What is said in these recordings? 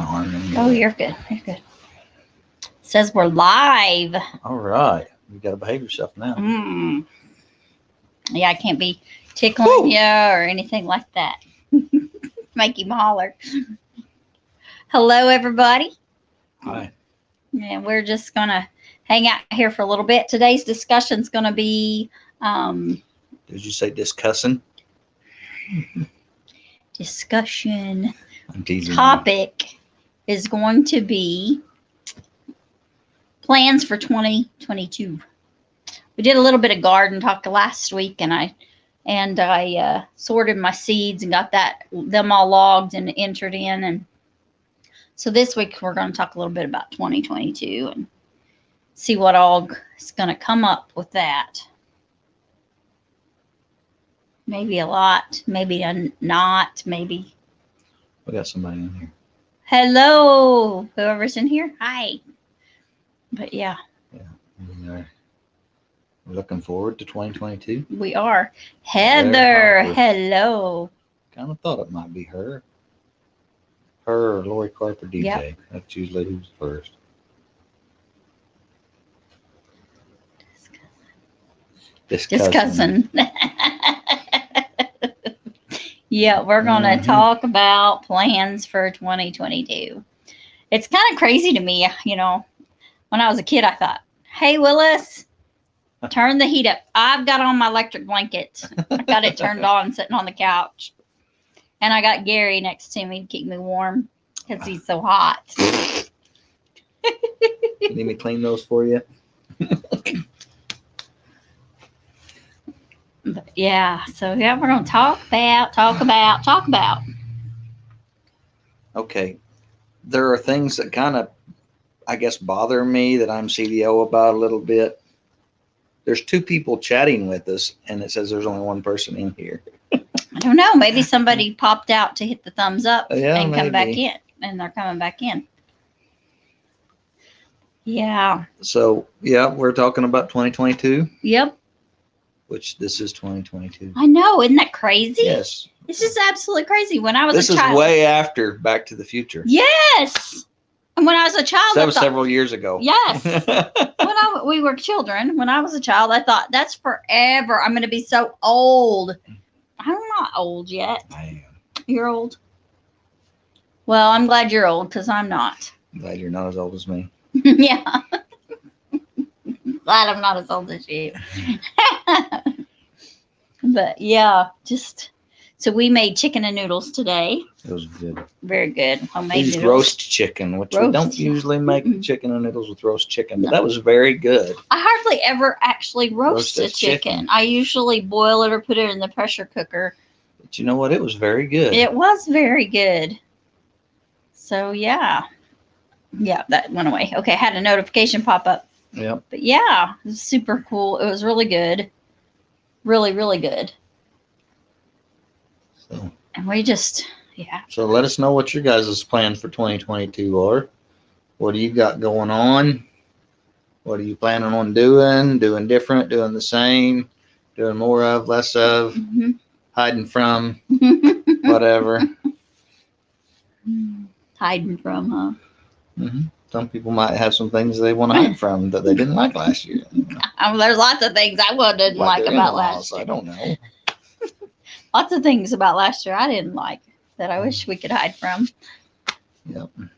arm. Oh, you're good. You're good. It says we're live. All right. You got to behave yourself now. Yeah, I can't be tickling you or anything like that. Make him holler. Hello, everybody. Hi. And we're just going to hang out here for a little bit. Today's discussion is going to be... Did you say discussing? Discussion I'm teasing topic is going to be plans for 2022. We did a little bit of garden talk last week, and I sorted my seeds and got them all logged and entered in. And so this week we're going to talk a little bit about 2022 and see what all is going to come up with that. Maybe a lot, maybe not, maybe. We got somebody in here. Hello, whoever's in here. Hi. But yeah. Yeah. We're looking forward to 2022. We are. Heather, hello. Kind of thought it might be her. Her or Lori Carper DJ. Yep. That's usually who's first. Discussing. Yeah, we're going to talk about plans for 2022. It's kind of crazy to me, when I was a kid, I thought, hey, Willis, turn the heat up. I've got on my electric blanket. I got it turned on, sitting on the couch. And I got Gary next to me to keep me warm because he's so hot. Need me clean those for you? But yeah, so yeah, we're going to talk about. Okay. There are things that kind of, I guess, bother me that I'm CDO about a little bit. There's two people chatting with us, and it says there's only one person in here. I don't know. Maybe somebody popped out to hit the thumbs up and come back maybe. in, and they're coming back in. Yeah. So, yeah, we're talking about 2022. Yep. Which this is 2022. I know. Isn't that crazy? Yes. This is absolutely crazy. When I was a child. This is way after Back to the Future. Yes. And when I was a child. That was several years ago. Yes. We were children. When I was a child, I thought, that's forever. I'm going to be so old. I'm not old yet. I am. You're old? Well, I'm glad you're old because I'm not. I'm glad you're not as old as me. Yeah. Glad I'm not as old as you. But yeah, so we made chicken and noodles today. It was good. Very good. Homemade Used noodles. roast chicken, which we don't usually make chicken and noodles with roast chicken, but that was very good. I hardly ever actually roast a chicken. I usually boil it or put it in the pressure cooker. But you know what? It was very good. It was very good. So yeah. Yeah, that went away. Okay, I had a notification pop up. Yep. But yeah, it was super cool. It was really good. Really, really good. So. And we just, yeah. So let us know what your guys' plans for 2022 are. What do you got going on? What are you planning on doing? Doing different, doing the same, doing more of, less of, hiding from, whatever. Hiding from, huh? Mm-hmm. Some people might have some things they want to hide from that they didn't like last year. There's lots of things I didn't like about last year. I don't know. Lots of things about last year I didn't like that I wish we could hide from. Yep. And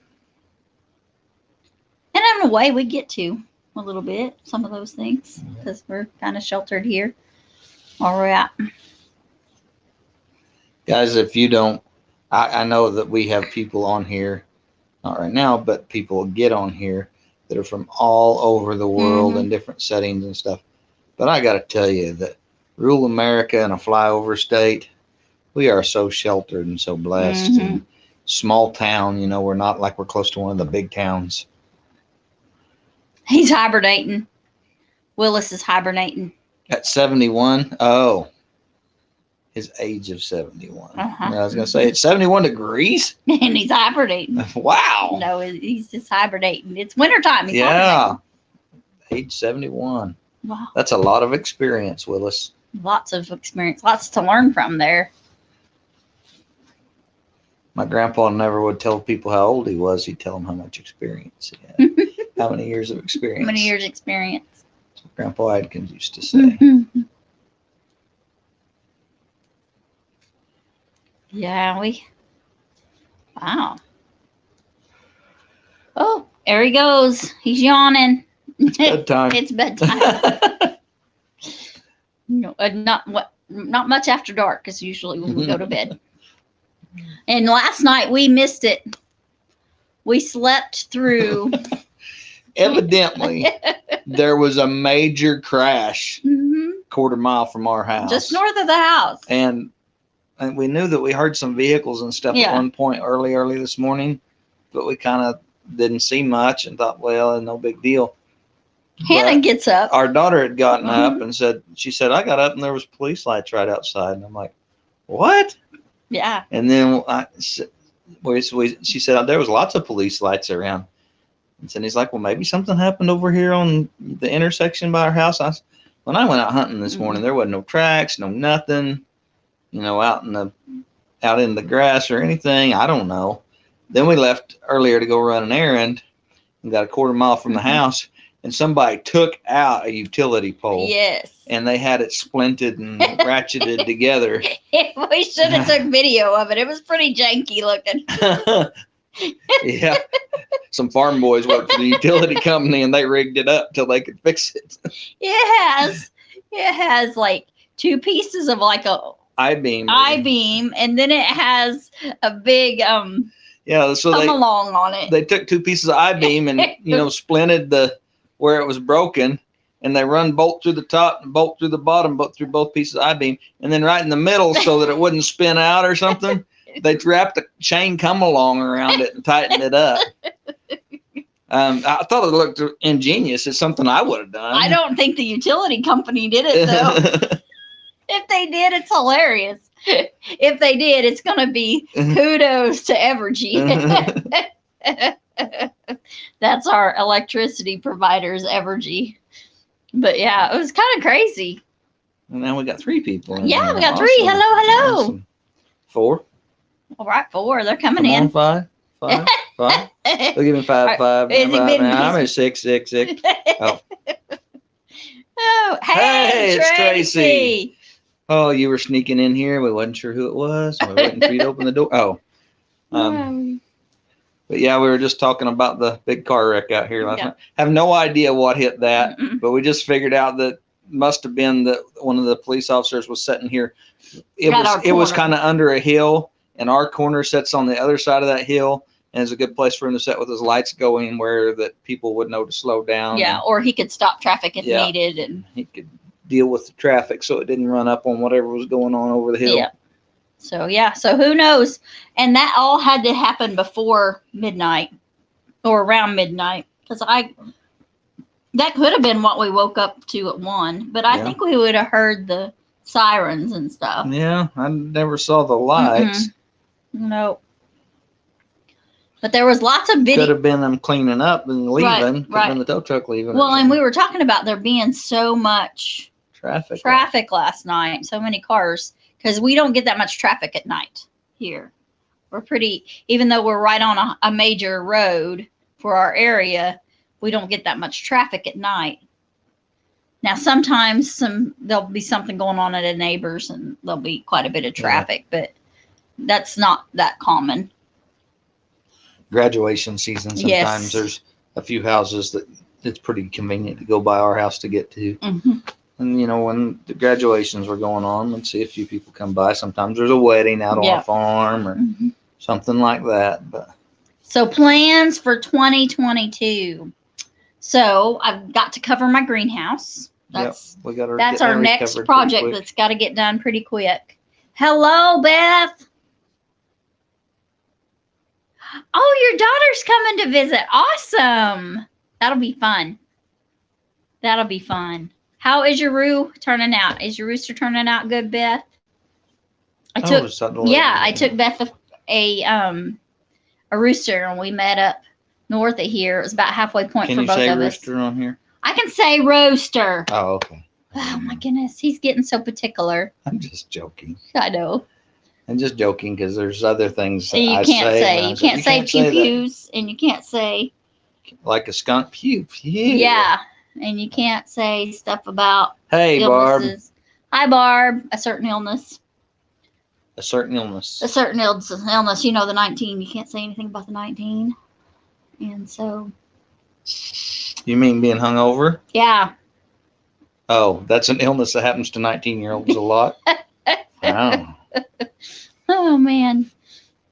in a way, we get to a little bit, some of those things, because we're kind of sheltered here where we're at. Guys, if you don't, I know that we have people on here, not right now, but people get on here that are from all over the world in different settings and stuff. But I got to tell you that rural America and a flyover state, we are so sheltered and so blessed. And small town, we're not like we're close to one of the big towns. He's hibernating. Willis is hibernating. At 71? Oh. His age of 71. I was going to say, it's 71 degrees? And he's hibernating. Wow. No, he's just hibernating. It's wintertime. He's hibernating. Age 71. Wow. That's a lot of experience, Willis. Lots of experience. Lots to learn from there. My grandpa never would tell people how old he was. He'd tell them how much experience he had. How many years of experience. How many years experience? That's what Grandpa Adkins used to say. Yeah, wow. Oh, there he goes. He's yawning. It's bedtime. It's bedtime. No, not much after dark is usually when we go to bed. And last night we missed it. We slept through. Evidently, there was a major crash quarter mile from our house. Just north of the house. And we knew that we heard some vehicles and stuff at one point early this morning, but we kind of didn't see much and thought, well, no big deal. Hannah gets up. Our daughter had gotten up and she said, I got up and there was police lights right outside. And I'm like, what? Yeah. And then she said, there was lots of police lights around. And so he's like, well, maybe something happened over here on the intersection by our house. When I went out hunting this morning, there wasn't no tracks, no nothing, out in the grass or anything. I don't know. Then we left earlier to go run an errand and got a quarter mile from the house, and somebody took out a utility pole. Yes. And they had it splinted and ratcheted together. We should have took video of it. It was pretty janky looking. Yeah. Some farm boys worked for the utility company and they rigged it up till they could fix it. It has like two pieces of like a I-beam, and then it has a big so come along on it. They took two pieces of I-beam and splinted where it was broken, and they run bolt through the top and bolt through the bottom, bolt through both pieces of I-beam, and then right in the middle so that it wouldn't spin out or something, they wrapped a chain come along around it and tightened it up. I thought it looked ingenious. It's something I would have done. I don't think the utility company did it though. If they did, it's hilarious. If they did, it's going to be kudos to Evergy. That's our electricity providers, Evergy. But yeah, it was kind of crazy. And now we got 3 people. Yeah, we got 3. Hello. Awesome. 4. All right, 4. They're coming in. 5. They'll give me 5. I'm at 6. Oh, hey, it's Tracy. Oh, you were sneaking in here. We wasn't sure who it was. We were waiting for you to open the door. Oh. But yeah, we were just talking about the big car wreck out here last night. Have no idea what hit that, but we just figured out that must have been that one of the police officers was sitting here. It was kind of under a hill, and our corner sits on the other side of that hill, and it's a good place for him to sit with his lights going where that people would know to slow down. Yeah, or he could stop traffic if needed, and he could deal with the traffic so it didn't run up on whatever was going on over the hill. Yeah. So who knows? And that all had to happen before midnight or around midnight, because that could have been what we woke up to at 1, but I think we would have heard the sirens and stuff. Yeah, I never saw the lights. No. But there was lots of video. Could have been them cleaning up and leaving. Could have been the tow truck leaving. Well, and we were talking about there being so much traffic last night, so many cars, because we don't get that much traffic at night here. We're even though we're right on a major road for our area, we don't get that much traffic at night. Now, sometimes there'll be something going on at a neighbor's and there'll be quite a bit of traffic, but that's not that common. Graduation season, sometimes there's a few houses that it's pretty convenient to go by our house to get to. And when the graduations were going on, we'd see a few people come by. Sometimes there's a wedding out on a farm or something like that. But so plans for 2022. So I've got to cover my greenhouse. That's our next project that's got to get done pretty quick. Hello, Beth. Oh, your daughter's coming to visit. Awesome. That'll be fun. How is your turning out? Is your rooster turning out good, Beth? I took Beth a rooster, and we met up north of here. It was about halfway point for both of us. Can you say rooster on here? I can say roaster. Oh, okay. Oh my goodness, he's getting so particular. I'm just joking. I know. I'm just joking because there's other things that You I can't say. say. You can't say pew that. pews, and you can't say Like a skunk pew. Yeah, and you can't say stuff about Hey, Barb. illnesses. Hi, Barb. A certain illness. A certain illness. A certain illness. You know, the 19. You can't say anything about the 19. And so. You mean being hungover? Yeah. Oh, that's an illness that happens to 19-year-olds a lot. Wow. Oh man.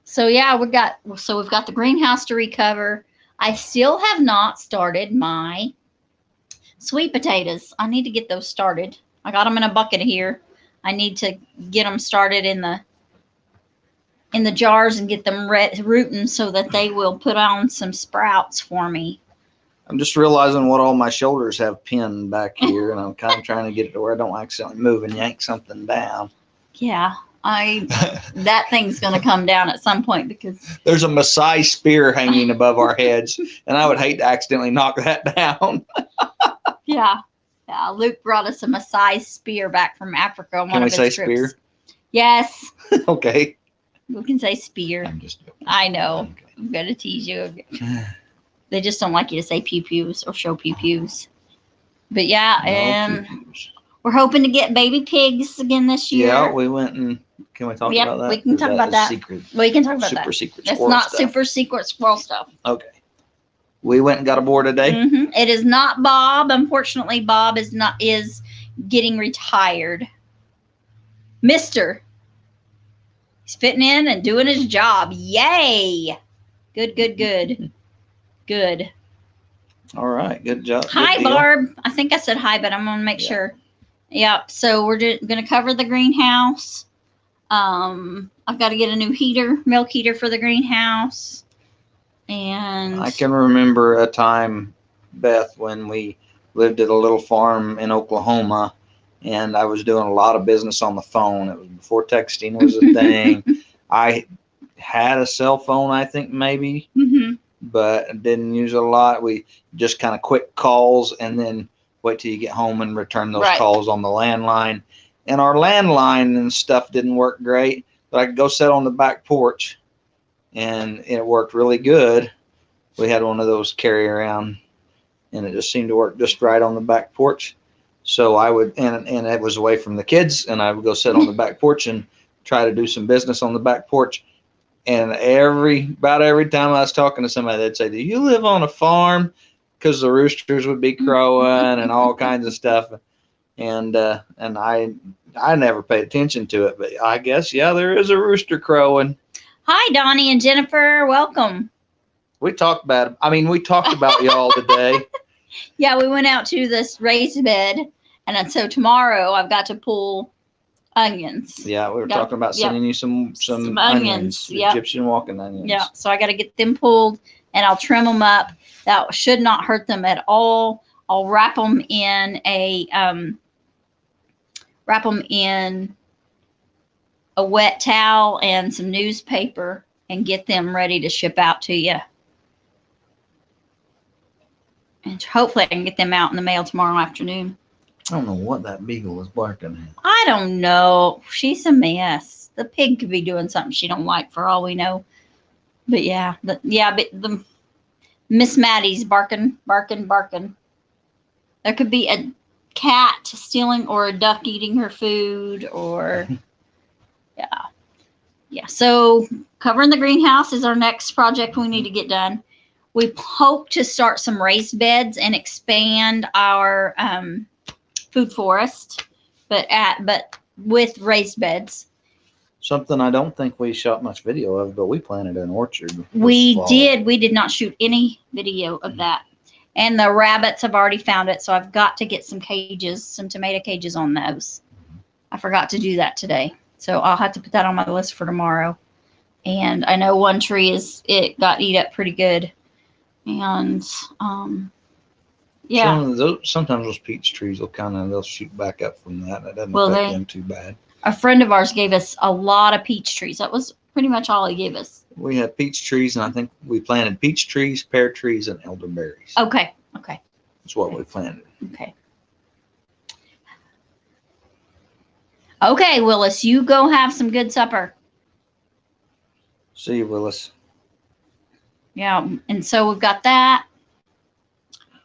So yeah, we've got the greenhouse to recover. I still have not started my sweet potatoes. I need to get those started. I got them in a bucket here. I need to get them started in the jars and get them rooting so that they will put on some sprouts for me. I'm just realizing what all my shoulders have pinned back here, and I'm kind of trying to get it to where I don't accidentally move and yank something down. Yeah, that thing's going to come down at some point because there's a Maasai spear hanging above our heads, and I would hate to accidentally knock that down. Yeah. Luke brought us a Maasai spear back from Africa on one of his trips. Can we say spear? Yes. Okay. We can say spear. I'm just joking. I know. Okay. I'm going to tease you. They just don't like you to say pew-pews or show pew-pews. But yeah, no and pew-pews. We're hoping to get baby pigs again this year. Yeah, we went and can we talk about that? We can talk about that. Secret, we can talk about super that. Secret it's squirrel not stuff. super secret squirrel stuff. Okay. We went and got a boar today. Mm-hmm. It is not Bob. Unfortunately, Bob is getting retired. Mister. He's fitting in and doing his job. Yay! Good. Good. All right, good job. Hi, Barb. I think I said hi, but I'm going to make sure. Yep. So we're going to cover the greenhouse. I've got to get a new milk heater for the greenhouse. And I can remember a time, Beth, when we lived at a little farm in Oklahoma, and I was doing a lot of business on the phone. It was before texting was a thing. I had a cell phone, I think maybe, but didn't use it a lot. We just kind of quick calls and then wait till you get home and return those calls on the landline. And our landline and stuff didn't work great, but I could go sit on the back porch, and it worked really good. We had one of those carry around, and it just seemed to work just right on the back porch. So I would, and it was away from the kids, and I would go sit on the back porch and try to do some business on the back porch. And about every time I was talking to somebody, they'd say, "Do you live on a farm?" Because the roosters would be crowing and all kinds of stuff. And I never paid attention to it, but I guess, yeah, there is a rooster crowing. Hi, Donnie and Jennifer. Welcome. We talked about y'all today. Yeah, we went out to this raised bed, and so tomorrow I've got to pull onions. Yeah, we were talking about sending you some onions, Egyptian walking onions. Yeah, so I got to get them pulled, and I'll trim them up. That should not hurt them at all. I'll wrap them in a wet towel and some newspaper and get them ready to ship out to you. And hopefully I can get them out in the mail tomorrow afternoon. I don't know what that beagle is barking at. I don't know. She's a mess. The pig could be doing something she don't like for all we know. But yeah, but the Miss Maddie's barking. There could be a cat stealing or a duck eating her food or yeah. So covering the greenhouse is our next project we need to get done. We hope to start some raised beds and expand our food forest, but with raised beds. Something I don't think we shot much video of, but we planted an orchard. We did. We did not shoot any video of that. And the rabbits have already found it, so I've got to get some tomato cages on those. I forgot to do that today, so I'll have to put that on my list for tomorrow. And I know one tree it got eat up pretty good. And yeah. Sometimes those peach trees they'll shoot back up from that. That doesn't affect them too bad. A friend of ours gave us a lot of peach trees. That was pretty much all he gave us. We had peach trees, and I think we planted peach trees, pear trees, and elderberries. Okay. That's what we planted. Okay, Willis, you go have some good supper. See you, Willis. Yeah, and so we've got that.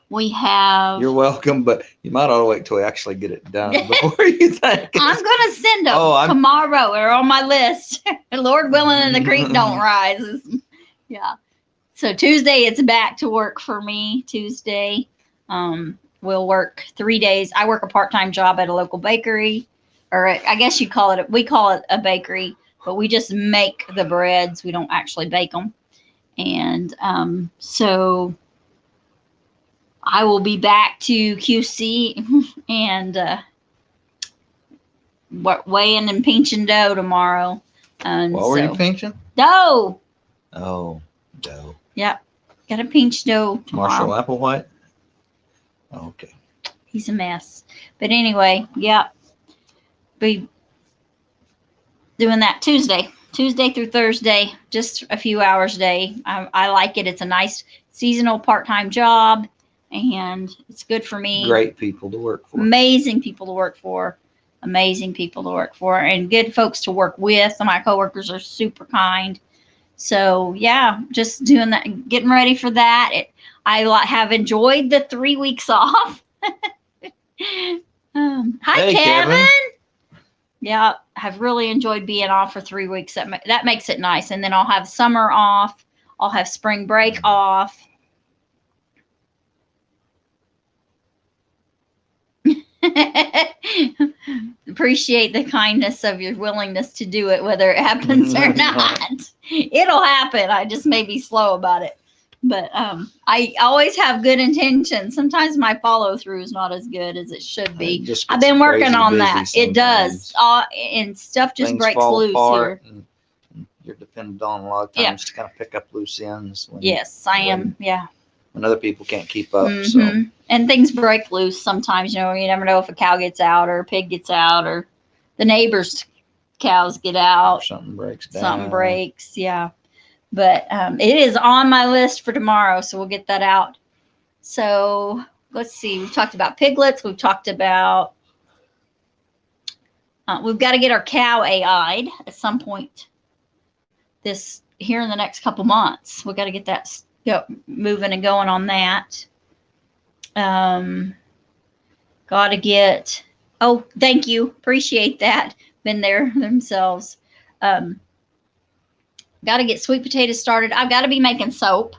We have. You're welcome, but you might ought to wait till we actually get it done before you think. I'm gonna send them tomorrow. They're on my list. Lord willing, and the creek don't rise. Yeah. So Tuesday, it's back to work for me. Tuesday, we'll work 3 days. I work a part-time job at a local bakery, or I guess you call it. We call it a bakery, but we just make the breads. We don't actually bake them. And so I will be back to QC and weighing and pinching dough tomorrow. And what were you pinching? Dough. Oh, dough. Yep. Got to pinch dough tomorrow. Marshall Applewhite? Oh, okay. He's a mess. But anyway, yep. Be doing that Tuesday through Thursday, just a few hours a day. I like it. It's a nice seasonal part-time job, and it's good for me. Great people to work for. Amazing people to work for. Amazing people to work for, and good folks to work with. My coworkers are super kind. So yeah, just doing that, getting ready for that. I have enjoyed the 3 weeks off. Hi, hey, Kevin. Yeah, I've really enjoyed being off for 3 weeks. That makes it nice. And then I'll have summer off. I'll have spring break off. Appreciate the kindness of your willingness to do it, whether it happens or not. It'll happen. I just may be slow about it. But I always have good intentions. Sometimes my follow through is not as good as it should be. I've been working on that. It does. And stuff just breaks loose here. You're dependent on a lot of times to kind of pick up loose ends. Yes, I am. Yeah. When other people can't keep up. Mm-hmm. So. And things break loose sometimes. You know, you never know if a cow gets out or a pig gets out or the neighbor's cows get out. Or something breaks down. Something breaks. Yeah. But it is on my list for tomorrow, so we'll get that out. So let's see. We've talked about piglets. We've talked about we've got to get our cow AI'd at some point here in the next couple months. We've got to get that moving and going on that. Got to get. Oh, thank you. Appreciate that. Been there themselves. Got to get sweet potatoes started. I've got to be making soap.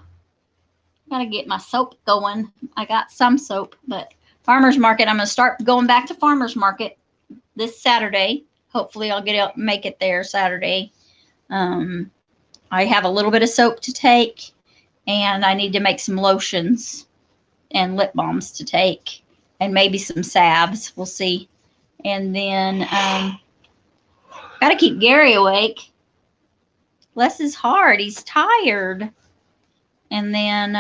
Got to get my soap going. I got some soap, but farmer's market. I'm going to start going back to farmer's market this Saturday. Hopefully I'll make it there Saturday. I have a little bit of soap to take, and I need to make some lotions and lip balms to take, and maybe some salves. We'll see. And then got to keep Gary awake. Les is hard. He's tired. And then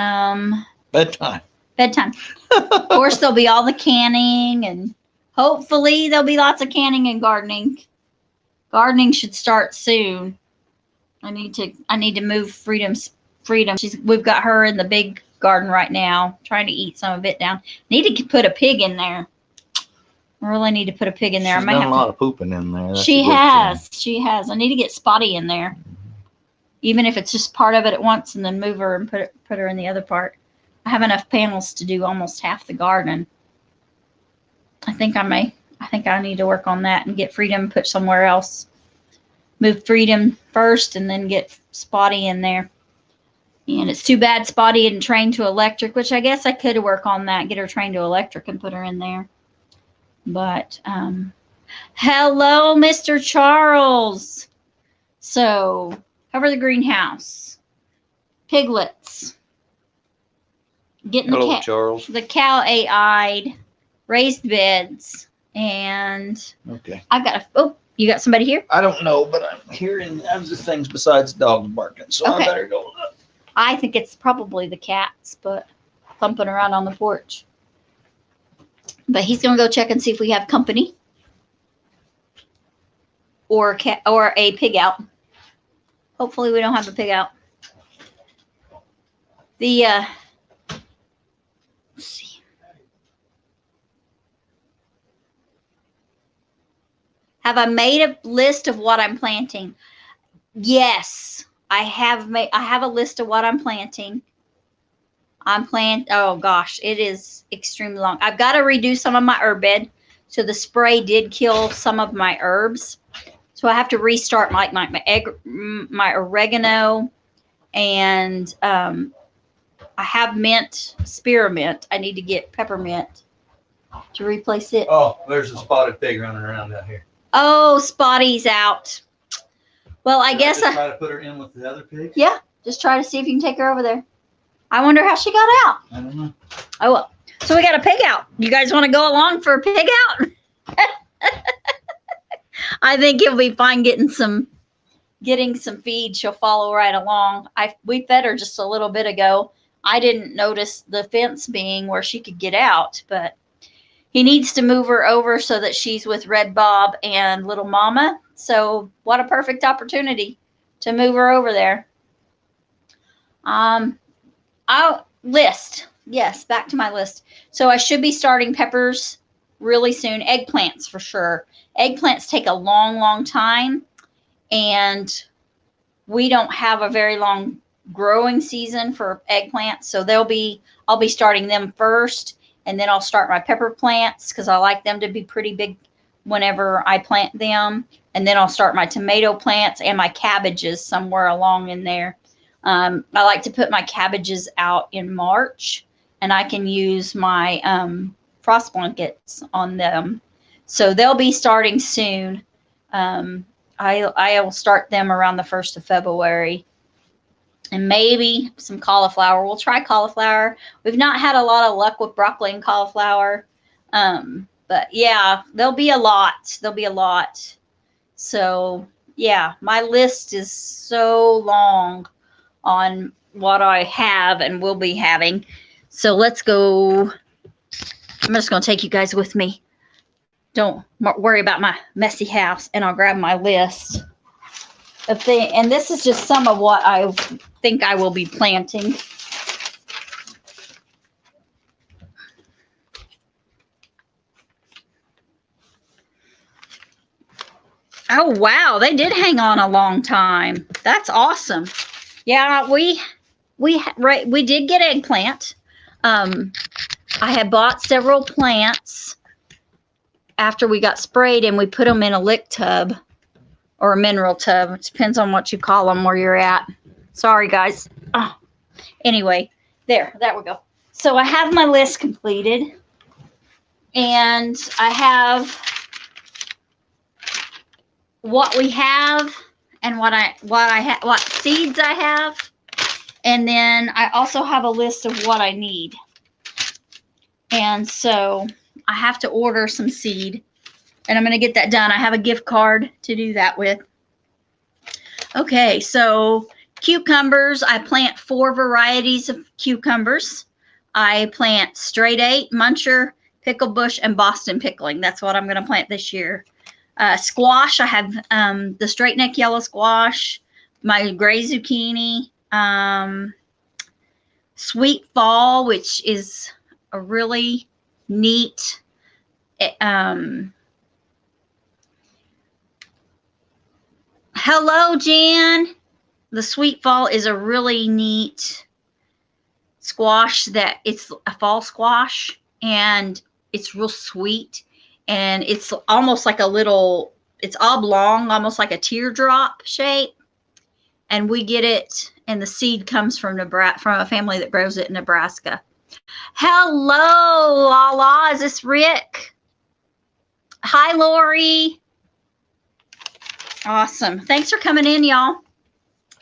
bedtime. Of course, there'll be all the canning, and hopefully there'll be lots of canning and gardening. Gardening should start soon. I need to move Freedom. We've got her in the big garden right now, trying to eat some of it down. Need to put a pig in there. I really need to put a pig in there. She's done a lot of pooping in there. That's she has. I need to get Spotty in there. Even if it's just part of it at once, and then move her and put her in the other part. I have enough panels to do almost half the garden. I think I need to work on that and get Freedom put somewhere else. Move Freedom first and then get Spotty in there. And it's too bad Spotty isn't trained to electric, which I guess I could work on that, get her trained to electric and put her in there. But hello, Mr. Charles. So cover the greenhouse. Piglets. Getting the cow AI'd, raised beds, and okay. You got somebody here? I don't know, but I'm hearing other things besides dogs barking, so okay. I better go look. I think it's probably the cats, but thumping around on the porch. But he's gonna go check and see if we have company or a pig out. Hopefully we don't have a pig out. Let's see. Have I made a list of what I'm planting? Yes, I have a list of what I'm planting. Oh gosh, it is extremely long. I've got to redo some of my herb bed. So the spray did kill some of my herbs. So I have to restart my oregano, and I have mint, spearmint. I need to get peppermint to replace it. Oh, there's a spotted pig running around out here. Oh, Spotty's out. Well, I guess I try to put her in with the other pigs. Yeah, just try to see if you can take her over there. I wonder how she got out. I don't know. Oh well. So we got a pig out. You guys want to go along for a pig out? I think you'll be fine getting some feed. She'll follow right along. We fed her just a little bit ago. I didn't notice the fence being where she could get out, but he needs to move her over so that she's with Red Bob and Little Mama. So what a perfect opportunity to move her over there. I'll list. Yes, back to my list. So I should be starting peppers really soon. Eggplants for sure. Eggplants take a long, long time, and we don't have a very long growing season for eggplants. So I'll be starting them first, and then I'll start my pepper plants because I like them to be pretty big whenever I plant them. And then I'll start my tomato plants and my cabbages somewhere along in there. I like to put my cabbages out in March, and I can use my frost blankets on them. So they'll be starting soon. I will start them around the 1st of February. And maybe some cauliflower. We'll try cauliflower. We've not had a lot of luck with broccoli and cauliflower. But yeah, there'll be a lot. So yeah, my list is so long on what I have and will be having. So let's go. I'm just going to take you guys with me. Don't worry about my messy house, and I'll grab my list of things. And this is just some of what I think I will be planting. Oh, wow. They did hang on a long time. That's awesome. Yeah, we did get eggplant. I had bought several plants after we got sprayed, and we put them in a lick tub or a mineral tub. It depends on what you call them where you're at. Sorry, guys. Oh. Anyway, there we go. So I have my list completed, and I have what we have and what seeds I have, and then I also have a list of what I need. And so I have to order some seed, and I'm going to get that done. I have a gift card to do that with. Okay, so cucumbers. I plant 4 varieties of cucumbers. I plant straight 8, muncher, pickle bush, and Boston pickling. That's what I'm going to plant this year. Squash. I have the straight neck yellow squash, my gray zucchini, sweet fall, which is a really neat hello, Jan. The sweet fall is a really neat squash that it's a fall squash, and it's real sweet, and it's almost like it's oblong, almost like a teardrop shape. And we get it, and the seed comes from a family that grows it in Nebraska. Hello, Lala. Is this Rick? Hi, Lori. Awesome. Thanks for coming in, y'all.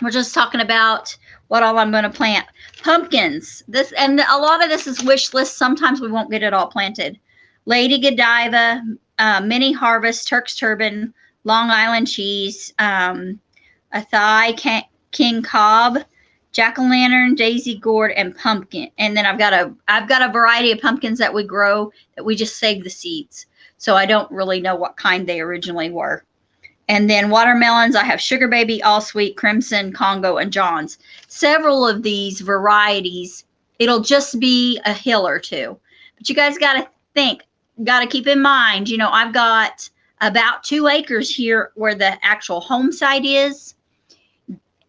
We're just talking about what all I'm going to plant. Pumpkins. And a lot of this is wish list. Sometimes we won't get it all planted. Lady Godiva, Mini Harvest, Turk's Turban, Long Island cheese, Athai King Cobb, jack-o'-lantern, daisy gourd, and pumpkin. And then I've got a variety of pumpkins that we grow that we just save the seeds. So I don't really know what kind they originally were. And then watermelons, I have Sugar Baby, All Sweet, Crimson, Congo, and John's. Several of these varieties, it'll just be a hill or two. But you guys got to keep in mind, I've got about 2 acres here where the actual home site is.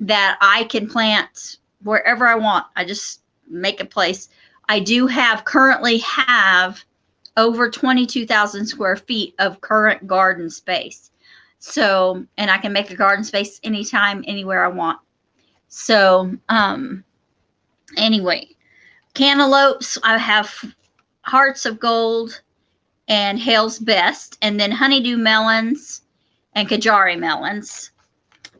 that I can plant wherever I want. I just make a place. I do currently have over 22,000 square feet of current garden space. So, and I can make a garden space anytime, anywhere I want. So, anyway, cantaloupes, I have Hearts of Gold and Hale's Best, and then honeydew melons and Kajari melons.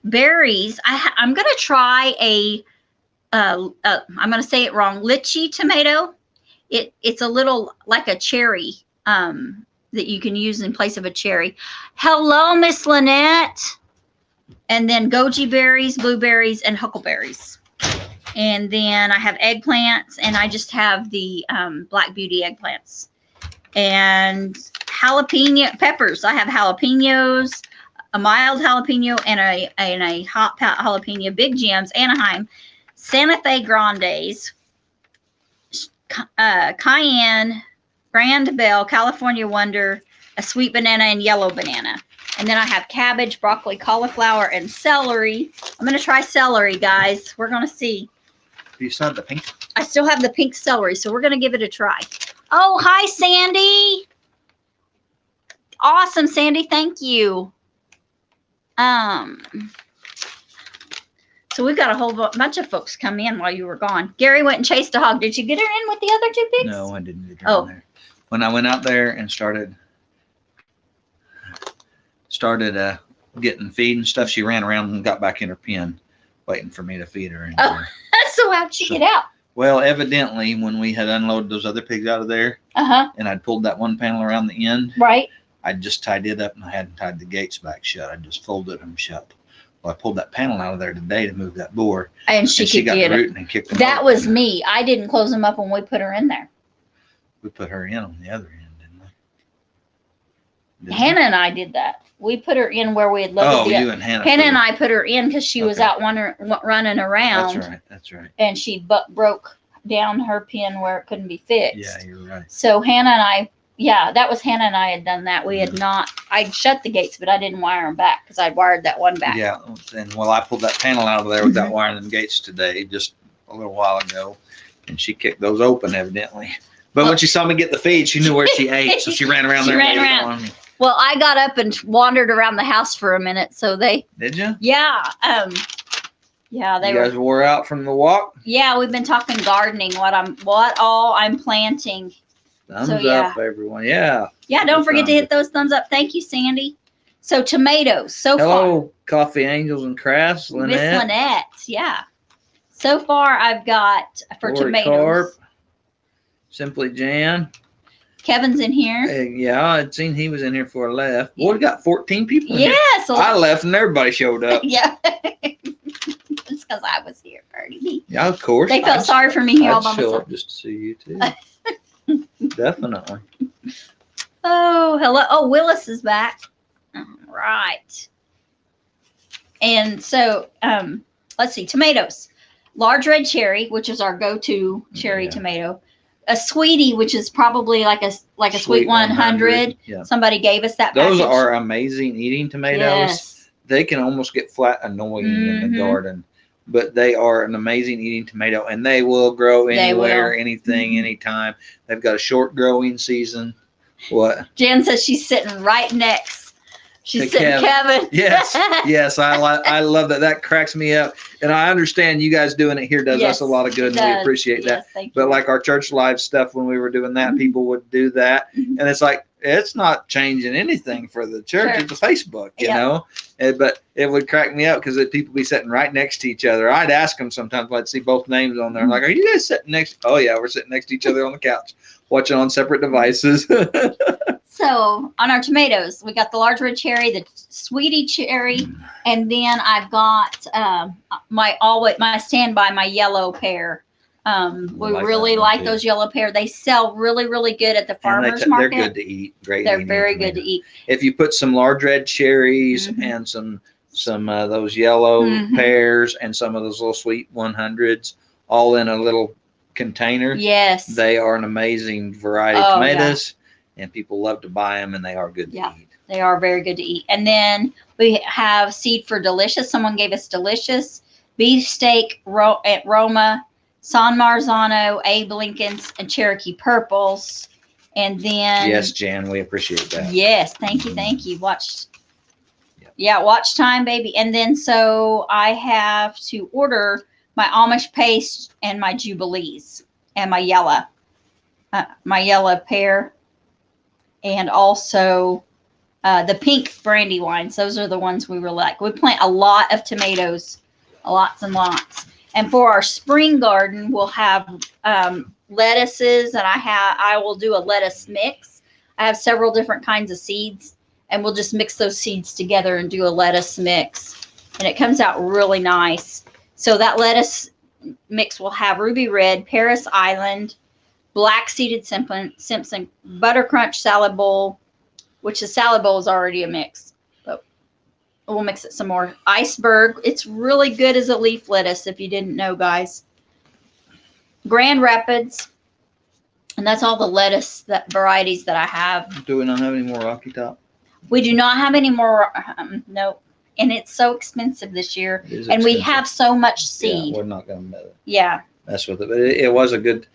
Berries, I'm going to try I'm going to say it wrong, lychee tomato. It's a little like a cherry that you can use in place of a cherry. Hello, Miss Lynette. And then goji berries, blueberries, and huckleberries. And then I have eggplants, and I just have the Black Beauty eggplants. And jalapeno peppers. I have jalapenos, a mild jalapeno, and a hot jalapeno, Big Jim's, Anaheim, Santa Fe Grandes, Cayenne, Grand Bell, California Wonder, a sweet banana, and yellow banana. And then I have cabbage, broccoli, cauliflower, and celery. I'm going to try celery, guys. We're going to see. Do you still have the pink? I still have the pink celery, so we're going to give it a try. Oh, hi, Sandy. Awesome, Sandy. Thank you. So we've got a whole bunch of folks come in while you were gone. Gary went and chased a hog. Did you get her in with the other two pigs? No, I didn't get her in there. When I went out there and started getting feed and stuff, she ran around and got back in her pen waiting for me to feed her. Oh, so how'd she get out? Well, evidently, when we had unloaded those other pigs out of there, and I'd pulled that one panel around the end, right? I just tied it up, and I hadn't tied the gates back shut. I just folded them shut. Well, I pulled that panel out of there today to move that board, and she got the root and kicked them. That was me. I didn't close them up when we put her in there. We put her in on the other end, didn't we? Hannah and I did that. We put her in where we had loaded you and Hannah. Hannah and I put her in because she was out running around. That's right. That's right. And she broke down her pen where it couldn't be fixed. Yeah, you're right. So Hannah and I, that was Hannah and I had done that. We had not. I'd shut the gates, but I didn't wire them back because I'd wired that one back. Yeah, and I pulled that panel out of there without wiring them gates today, just a little while ago, and she kicked those open evidently. But when she saw me get the feed, she knew where she ate, so she ran around there. Ran around. Well, I got up and wandered around the house for a minute, so they. Did you? Yeah. Yeah, you guys wore out from the walk. Yeah, we've been talking gardening. What all I'm planting. Thumbs up, everyone. Yeah. Yeah, don't forget to hit those thumbs up. Thank you, Sandy. So tomatoes. Hello, Coffee Angels and Crafts, Lynette. Miss Lynette. Yeah. So far, I've got for tomatoes. Carp, Simply Jan. Kevin's in here. Yeah, I'd seen he was in here before I left. Boy, we got 14 people in here. So I left and everybody showed up. Yeah. It's because I was here, Bertie. Yeah, of course. They felt sorry for me here all by myself. I'd show up just to see you, too. Definitely. Oh, hello. Oh, Willis is back. All right. And so, let's see. Tomatoes. Large red cherry, which is our go-to cherry tomato. A sweetie, which is probably like a sweet 100. Yeah. Somebody gave us that. Those are amazing eating tomatoes. Yes. They can almost get flat annoying in the garden, but they are an amazing eating tomato, and they will grow anywhere, anything, anytime. They've got a short growing season. What? Jen says she's sitting right next. She's sitting Kevin. Yes, yes, I love that. That cracks me up, and I understand you guys doing it here does us a lot of good, and we appreciate that. But like our church live stuff, when we were doing that, people would do that, and it's like it's not changing anything for the church. It's a Facebook, you know. But it would crack me up because people be sitting right next to each other. I'd ask them sometimes. I'd see both names on there. I'm like, "Are you guys sitting next?" Oh yeah, we're sitting next to each other on the couch, watching on separate devices. So on our tomatoes, we got the large red cherry, the sweetie cherry, and then I've got my standby, my yellow pear. We really like those yellow pear. They sell really, really good at the farmers market. They're good to eat. Great. They're very good to eat. If you put some large red cherries and some those yellow pears and some of those little sweet 100s all in a little container, they are an amazing variety of tomatoes. And people love to buy them, and they are good to eat. They are very good to eat. And then we have seed for Delicious. Someone gave us Delicious. beefsteak at Roma, San Marzano, Abe Lincoln's, and Cherokee Purples. And then yes, Jan, we appreciate that. Yes, thank you. Watch. Yeah, watch time, baby. And then so I have to order my Amish paste and my Jubilees and my yellow pear, and also the pink brandy wines. Those are the ones we really like. We plant a lot of tomatoes, lots and lots. And for our spring garden, we'll have lettuces, and I will do a lettuce mix. I have several different kinds of seeds, and we'll just mix those seeds together and do a lettuce mix. And it comes out really nice. So that lettuce mix will have ruby red, Paris Island, black seeded Simpson, butter crunch salad bowl, which the salad bowl is already a mix, but we'll mix it some more. Iceberg, it's really good as a leaf lettuce if you didn't know, guys. Grand Rapids, and that's all the lettuce varieties that I have. Do we not have any more Rocky Top? We do not have any more. No, and it's so expensive this year, and we have so much seed. Yeah, we're not going to mess with it, but it was a good.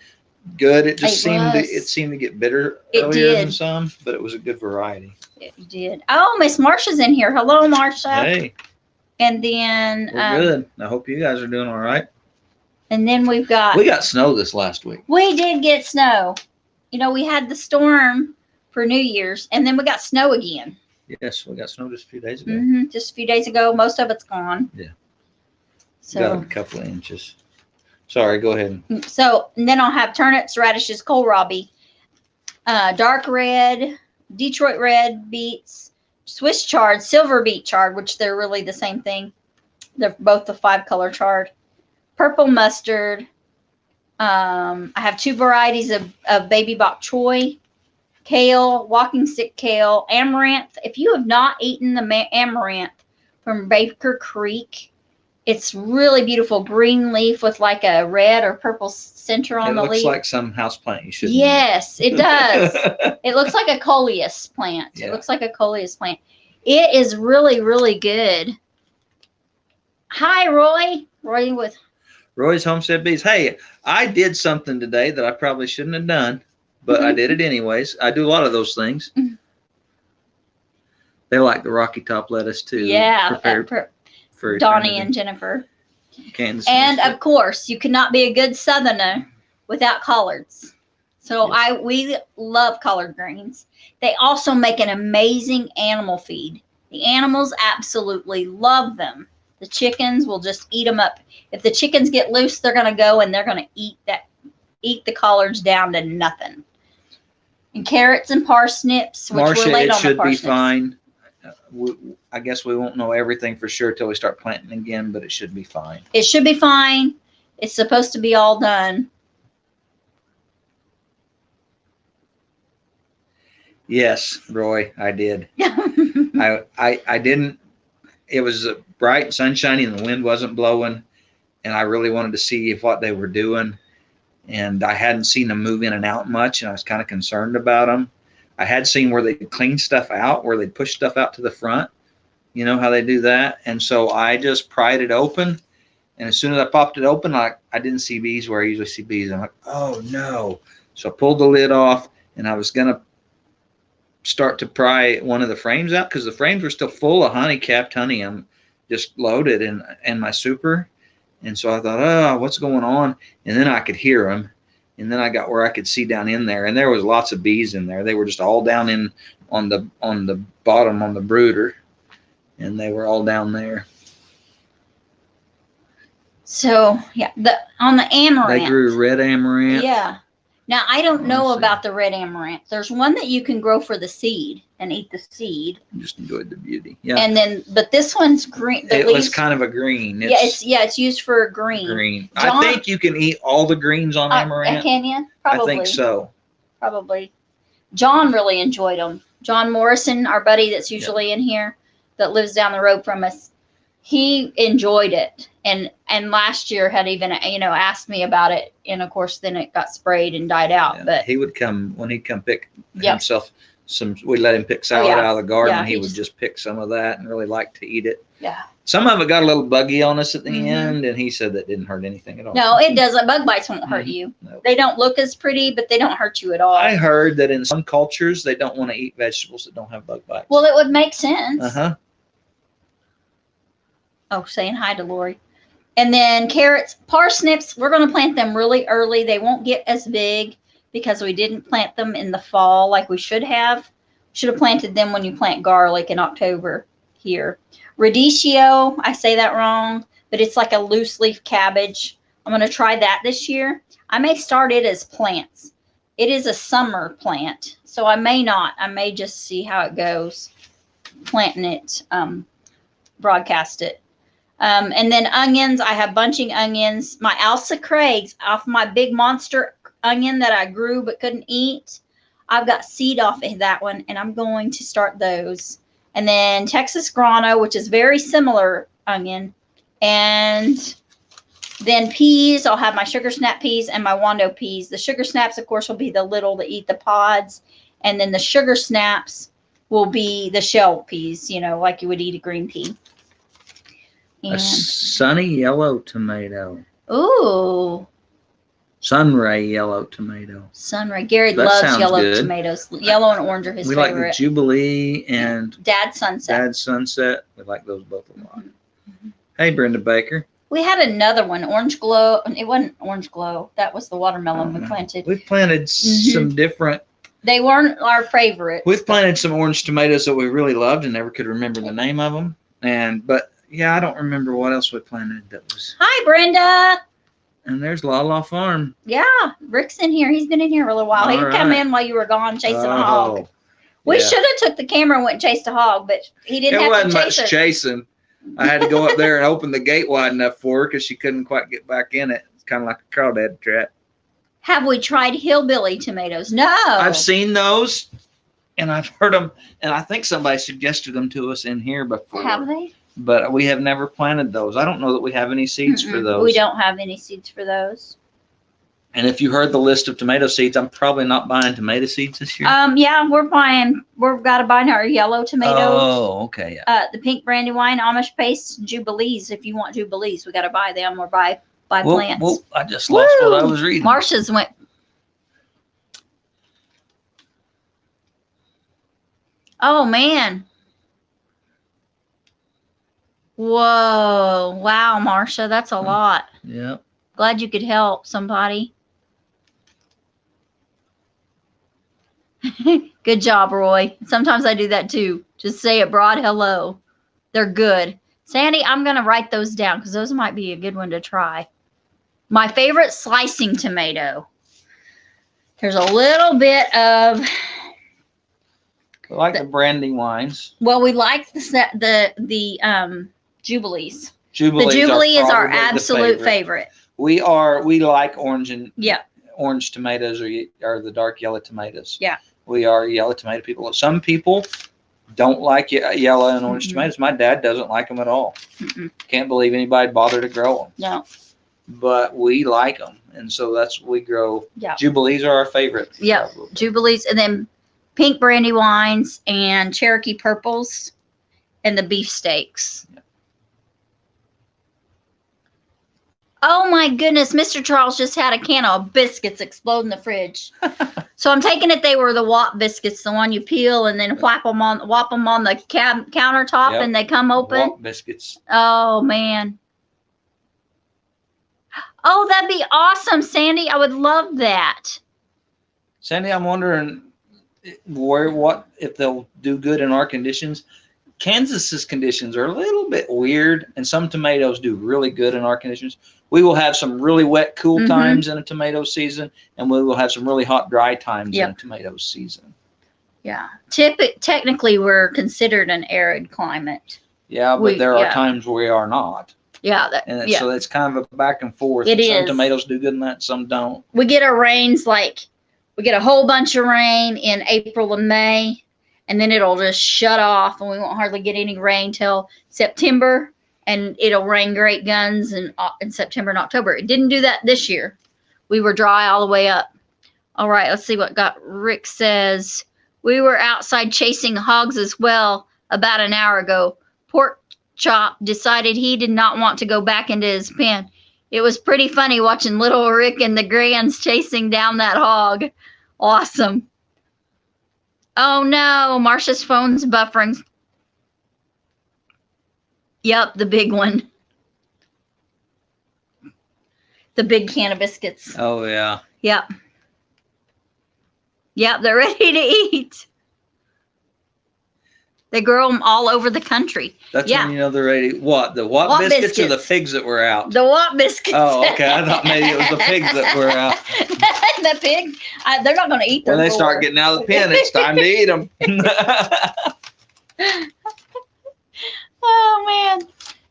It just seemed to get bitter earlier than some, but it was a good variety. It did. Oh, Miss Marsha's in here. Hello, Marsha. Hey. And then we're good. I hope you guys are doing all right. And then we got snow this last week. We did get snow. You know, we had the storm for New Year's, and then we got snow again. Yes, we got snow just a few days ago. Just a few days ago. Most of it's gone. Yeah. So got a couple of inches. Sorry, go ahead. So, and then I'll have turnips, radishes, kohlrabi, dark red, Detroit red beets, Swiss chard, silver beet chard, which they're really the same thing. They're both the 5-color chard. Purple mustard. I have 2 varieties of baby bok choy, kale, walking stick kale, amaranth. If you have not eaten the amaranth from Baker Creek, it's really beautiful. Green leaf with like a red or purple center on the leaf. It looks like some houseplant you should. Yes, it does. It looks like a coleus plant. Yeah. It looks like a coleus plant. It is really, really good. Hi, Roy. Roy with Roy's Homestead Bees. Hey, I did something today that I probably shouldn't have done, but I did it anyways. I do a lot of those things. They like the Rocky Top lettuce too. Yeah. For Donnie and Jennifer. Kansas. And of course, you cannot be a good Southerner without collards. So yes. We love collard greens. They also make an amazing animal feed. The animals absolutely love them. The chickens will just eat them up. If the chickens get loose, they're going to go and they're going to eat the collards down to nothing. And carrots and parsnips, which Marcia, we're late on the parsnips. It should be fine. I guess we won't know everything for sure till we start planting again, but it should be fine. It should be fine. It's supposed to be all done. Yes, Roy, I did. I didn't. It was bright and sunshiny and the wind wasn't blowing, and I really wanted to see what they were doing, and I hadn't seen them move in and out much, and I was kind of concerned about them. I had seen where they'd clean stuff out, where they'd push stuff out to the front. You know how they do that? And so I just pried it open. And as soon as I popped it open, I didn't see bees where I usually see bees. I'm like, oh, no. So I pulled the lid off, and I was going to start to pry one of the frames out because the frames were still full of honey, capped honey. I'm just loaded in my super. And so I thought, oh, what's going on? And then I could hear them. And then I got where I could see down in there, and there was lots of bees in there. They were just all down in on the bottom on the brooder, and they were all down there. So yeah, on the amaranth. They grew red amaranth. Yeah. Now I don't know about the red amaranth. There's one that you can grow for the seed and eat the seed. I just enjoyed the beauty. Yeah. And then, but this one's green. It was kind of a green. It's used for green. Green. John, I think you can eat all the greens on amaranth. Can you? Probably. I think so. Probably. John really enjoyed them. John Morrison, our buddy that's usually in here, that lives down the road from us, he enjoyed it. And last year had even asked me about it, and of course then it got sprayed and died out. Yeah, but he would come when he'd come pick himself some. We'd let him pick salad out of the garden. He would just pick some of that and really like to eat it. Yeah. Some of it got a little buggy on us at the end, and he said that didn't hurt anything at all. No, it doesn't. Bug bites won't hurt you. No. They don't look as pretty, but they don't hurt you at all. I heard that in some cultures they don't want to eat vegetables that don't have bug bites. Well, it would make sense. Uh-huh. Oh, saying hi to Lori. And then carrots, parsnips, we're going to plant them really early. They won't get as big because we didn't plant them in the fall like we should have. Should have planted them when you plant garlic in October here. Radicchio, I say that wrong, but it's like a loose leaf cabbage. I'm going to try that this year. I may start it as plants. It is a summer plant, so I may not. I may just see how it goes, planting it, broadcast it. And then onions, I have bunching onions. My Alsa Craigs off my big monster onion that I grew but couldn't eat. I've got seed off of that one, and I'm going to start those. And then Texas Grano, which is very similar onion. And then peas, I'll have my sugar snap peas and my Wando peas. The sugar snaps, of course, will be the little that eat the pods. And then the sugar snaps will be the shell peas, you know, like you would eat a green pea. And, a sunny yellow tomato. ooh. Sunray yellow tomato. Sunray. Gary That loves sounds yellow good. tomatoes. Yellow and orange are his We favorite. like the Jubilee and Dad Sunset. Dad Sunset. We like those both a lot. Hey, Brenda Baker. We had another one, Orange Glow. It wasn't Orange Glow. That was the watermelon we planted. We've planted some different. They weren't our favorite. We've planted some orange tomatoes that we really loved and never could remember the name of them. But yeah, I don't remember what else we planted that was. Hi, Brenda. And there's La La Farm. Yeah, Rick's in here. He's been in here for a little while. He All come right. in while you were gone chasing a hog. Oh, We yeah. should have took the camera and went and chased a hog, but he didn't It have wasn't to much chase her. chasing. I had to go up there and open the gate wide enough for her because she couldn't quite get back in it. It's kind of like a crawdad trap. Have we tried hillbilly tomatoes? No. I've seen those, and I've heard them, and I think somebody suggested them to us in here before. Have they? But we have never planted those. I don't know that we have any seeds for those. We don't have any seeds for those. And if you heard the list of tomato seeds, I'm probably not buying tomato seeds this year. Yeah, we've got to buy our yellow tomatoes. Oh, okay. Yeah. The pink brandywine, Amish paste, Jubilees. If you want Jubilees, we got to buy them or buy plants. Well, I just lost what I was reading. Marsha's went. Oh, man. Whoa. Wow, Marsha, that's a lot. Yep. Glad you could help somebody. Good job, Roy. Sometimes I do that too. Just say a broad hello. They're good. Sandy, I'm going to write those down because those might be a good one to try. My favorite slicing tomato. There's a little bit of. I like the brandywines. Well, we like the Jubilees. Jubilees The Jubilee is our probably the absolute favorite. We like orange and Yeah. orange tomatoes or the dark yellow tomatoes. Yeah. We are yellow tomato people. Some people don't like yellow and orange tomatoes. My dad doesn't like them at all. Can't believe anybody bothered to grow them. No. But we like them, and so that's what we grow. Yeah. Jubilees are our favorite. Yeah. Probably. Jubilees, and then pink brandywines and Cherokee purples and the beefsteaks. Yeah. Oh my goodness, Mr. Charles just had a can of biscuits explode in the fridge. So I'm taking it they were the Wop biscuits, the one you peel and then whop them on the countertop. Yep. And they come open. Wop biscuits. Oh man. Oh, that'd be awesome, Sandy. I would love that. Sandy, I'm wondering what if they'll do good in our conditions. Kansas's conditions are a little bit weird, and some tomatoes do really good in our conditions. We will have some really wet, cool times in a tomato season, and we will have some really hot, dry times in a tomato season. Yeah. Technically, we're considered an arid climate. Yeah, but there are times where we are not. Yeah. So it's kind of a back and forth. It Some is. tomatoes do good in that, some don't. We get our rains we get a whole bunch of rain in April and May, and then it'll just shut off, and we won't hardly get any rain till September, and it'll rain great guns in September and October. It didn't do that this year. We were dry all the way up. All right, let's see what Rick says. We were outside chasing hogs as well about an hour ago. Chop decided he did not want to go back into his pen. It was pretty funny watching little Rick and the Grands chasing down that hog. Awesome. Oh no, Marcia's phone's buffering. Yep, the big one. The big can of biscuits. Oh, yeah. Yep. Yep, they're ready to eat. They grow them all over the country. That's when you know they're ready. What? The what biscuits or the pigs that were out? The what biscuits. Oh, okay. I thought maybe it was the pigs that were out. The pig, they're not going to eat them. When they start getting out of the pen, it's time to eat them. Oh, man.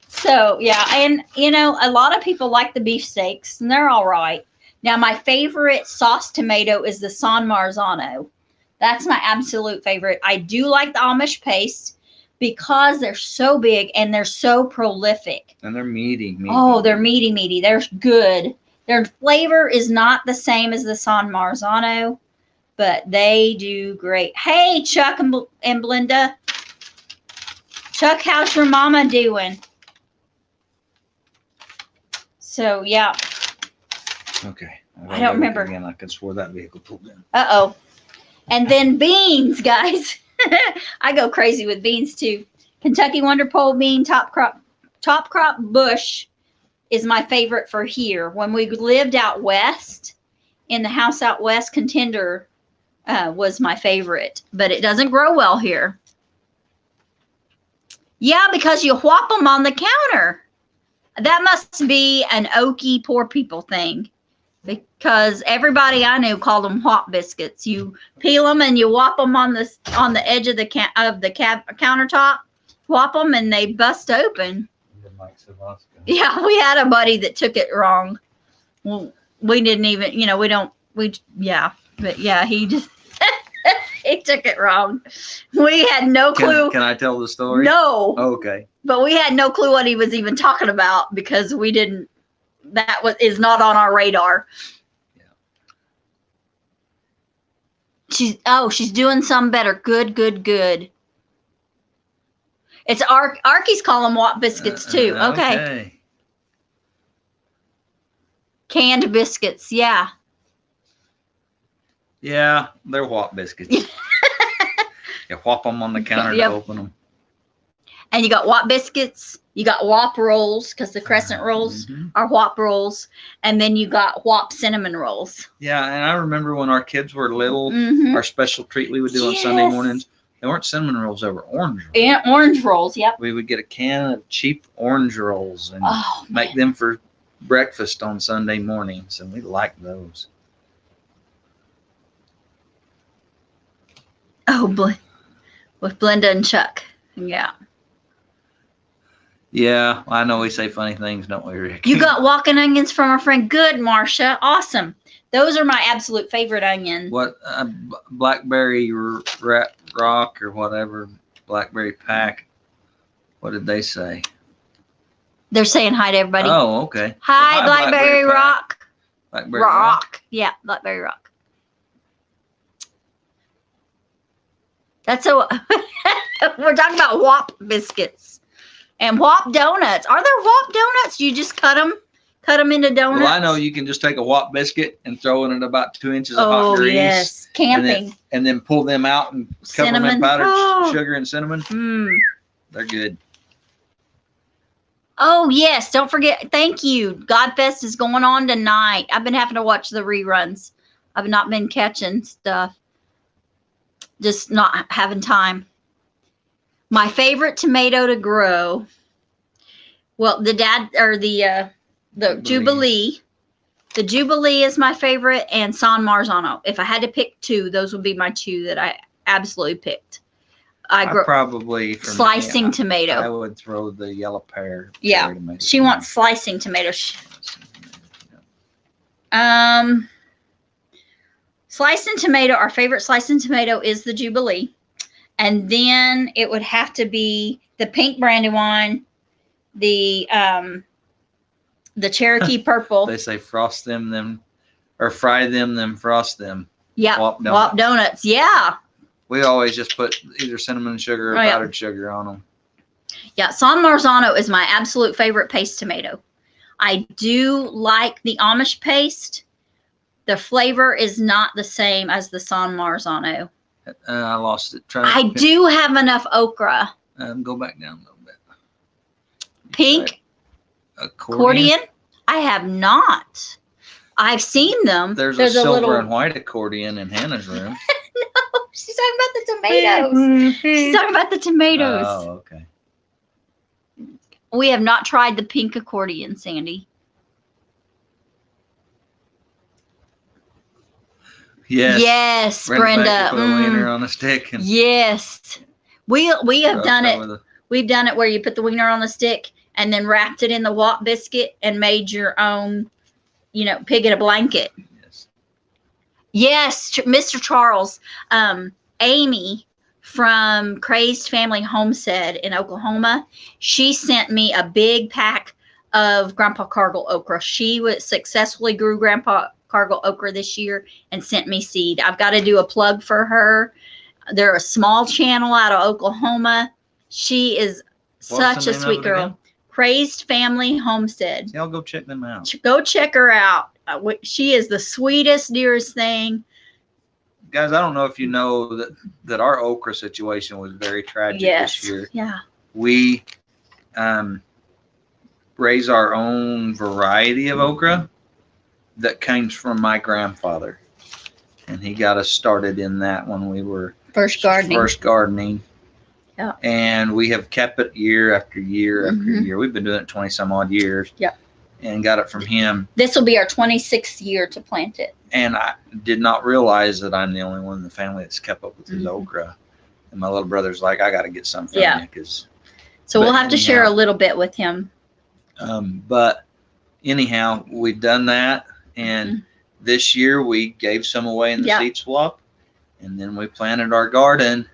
So, yeah. And, you know, a lot of people like the beefsteaks, and they're all right. Now, my favorite sauce tomato is the San Marzano. That's my absolute favorite. I do like the Amish paste because they're so big and they're so prolific. And they're meaty. Oh, they're meaty. They're good. Their flavor is not the same as the San Marzano, but they do great. Hey, Chuck and Belinda. Chuck, how's your mama doing? So, yeah. Okay. I don't remember. Again, I could swear that vehicle pulled in. Uh-oh. And then beans, guys. I go crazy with beans, too. Kentucky Wonder Pole bean top crop bush is my favorite for here. When we lived out west, in the house out west, Contender was my favorite. But it doesn't grow well here. Yeah, because you whop them on the counter. That must be an Okie poor people thing. Because everybody I knew called them whop biscuits. You peel them and you whop them on the edge of the countertop. Whop them and they bust open. Yeah, we had a buddy that took it wrong. Well, we didn't even, you know, but yeah, he just he took it wrong. We had no clue. Can I tell the story? No. Okay. But we had no clue what he was even talking about because we didn't. That is not on our radar. Yeah. She's doing some better. Good. It's Arkies call them whop biscuits too. Okay. Canned biscuits, yeah. Yeah, they're whop biscuits. You whop them on the counter to open them. And you got whop biscuits. You got whop rolls because the crescent rolls are whop rolls. And then you got whop cinnamon rolls. Yeah, and I remember when our kids were little, our special treat we would do on Sunday mornings, they weren't cinnamon rolls, they were orange rolls. Yeah, orange rolls, yep. We would get a can of cheap orange rolls and make them for breakfast on Sunday mornings, and we liked those. Oh, with Belinda and Chuck. Yeah. Yeah, I know we say funny things, don't we, Rick? You got walking onions from our friend. Good, Marcia. Awesome. Those are my absolute favorite onions. What, blackberry rock or whatever, blackberry pack. What did they say? They're saying hi to everybody. Oh, okay. Hi, well, Blackberry Rock. Blackberry Rock. Yeah, Blackberry Rock. That's so. We're talking about whop biscuits and whop donuts. Are there whop donuts? You just cut them into donuts. Well, I know you can just take a whop biscuit and throw it in about 2 inches of hot grease. Yes, camping. And then pull them out and cover them in powdered sugar and cinnamon. They're good. Oh, yes. Don't forget. Thank you. Godfest is going on tonight. I've been having to watch the reruns. I've not been catching stuff. Just not having time. My favorite tomato to grow. Well, the Jubilee. The Jubilee is my favorite, and San Marzano. If I had to pick two, those would be my two that I absolutely picked. I probably slicing tomato. I would throw the yellow pear. Yeah, she wants slicing tomatoes. Slicing tomato. Our favorite slicing tomato is the Jubilee, and then it would have to be the pink Brandywine, the Cherokee purple. They say frost them, then, or fry them, then frost them. Yeah, whop donuts. Yeah. We always just put either cinnamon sugar or powdered sugar on them. Yeah, San Marzano is my absolute favorite paste tomato. I do like the Amish paste. The flavor is not the same as the San Marzano. I lost it. I do have enough okra. Go back down a little bit. Pink accordion? I have not. I've seen them. There's a silver and white accordion in Hannah's room. No, she's talking about the tomatoes. She's talking about the tomatoes. Oh, okay. We have not tried the pink accordion, Sandy. Yes. Yes, Brenda. Put a wiener on a stick. And yes. We have done it. We've done it where you put the wiener on the stick and then wrapped it in the wop biscuit and made your own, pig in a blanket. Yes, Mr. Charles. Amy from Crazed Family Homestead in Oklahoma, she sent me a big pack of Grandpa Cargill okra. She successfully grew Grandpa Cargill okra this year and sent me seed. I've got to do a plug for her. They're a small channel out of Oklahoma. She is such a sweet girl. Again? Crazed Family Homestead. Y'all go check them out. Go check her out. She is the sweetest, dearest thing. Guys, I don't know if you know that our okra situation was very tragic this year. Yeah. We raise our own variety of okra that came from my grandfather. And he got us started in that when we were first gardening. Yeah. And we have kept it year after year after year. We've been doing it 20 some odd years. Yeah. And got it from him. This will be our 26th year to plant it. And I did not realize that I'm the only one in the family that's kept up with his okra. And my little brother's like, I got to get some from you. So we'll have to share a little bit with him. But anyhow, we've done that. And this year we gave some away in the seed swap. And then we planted our garden.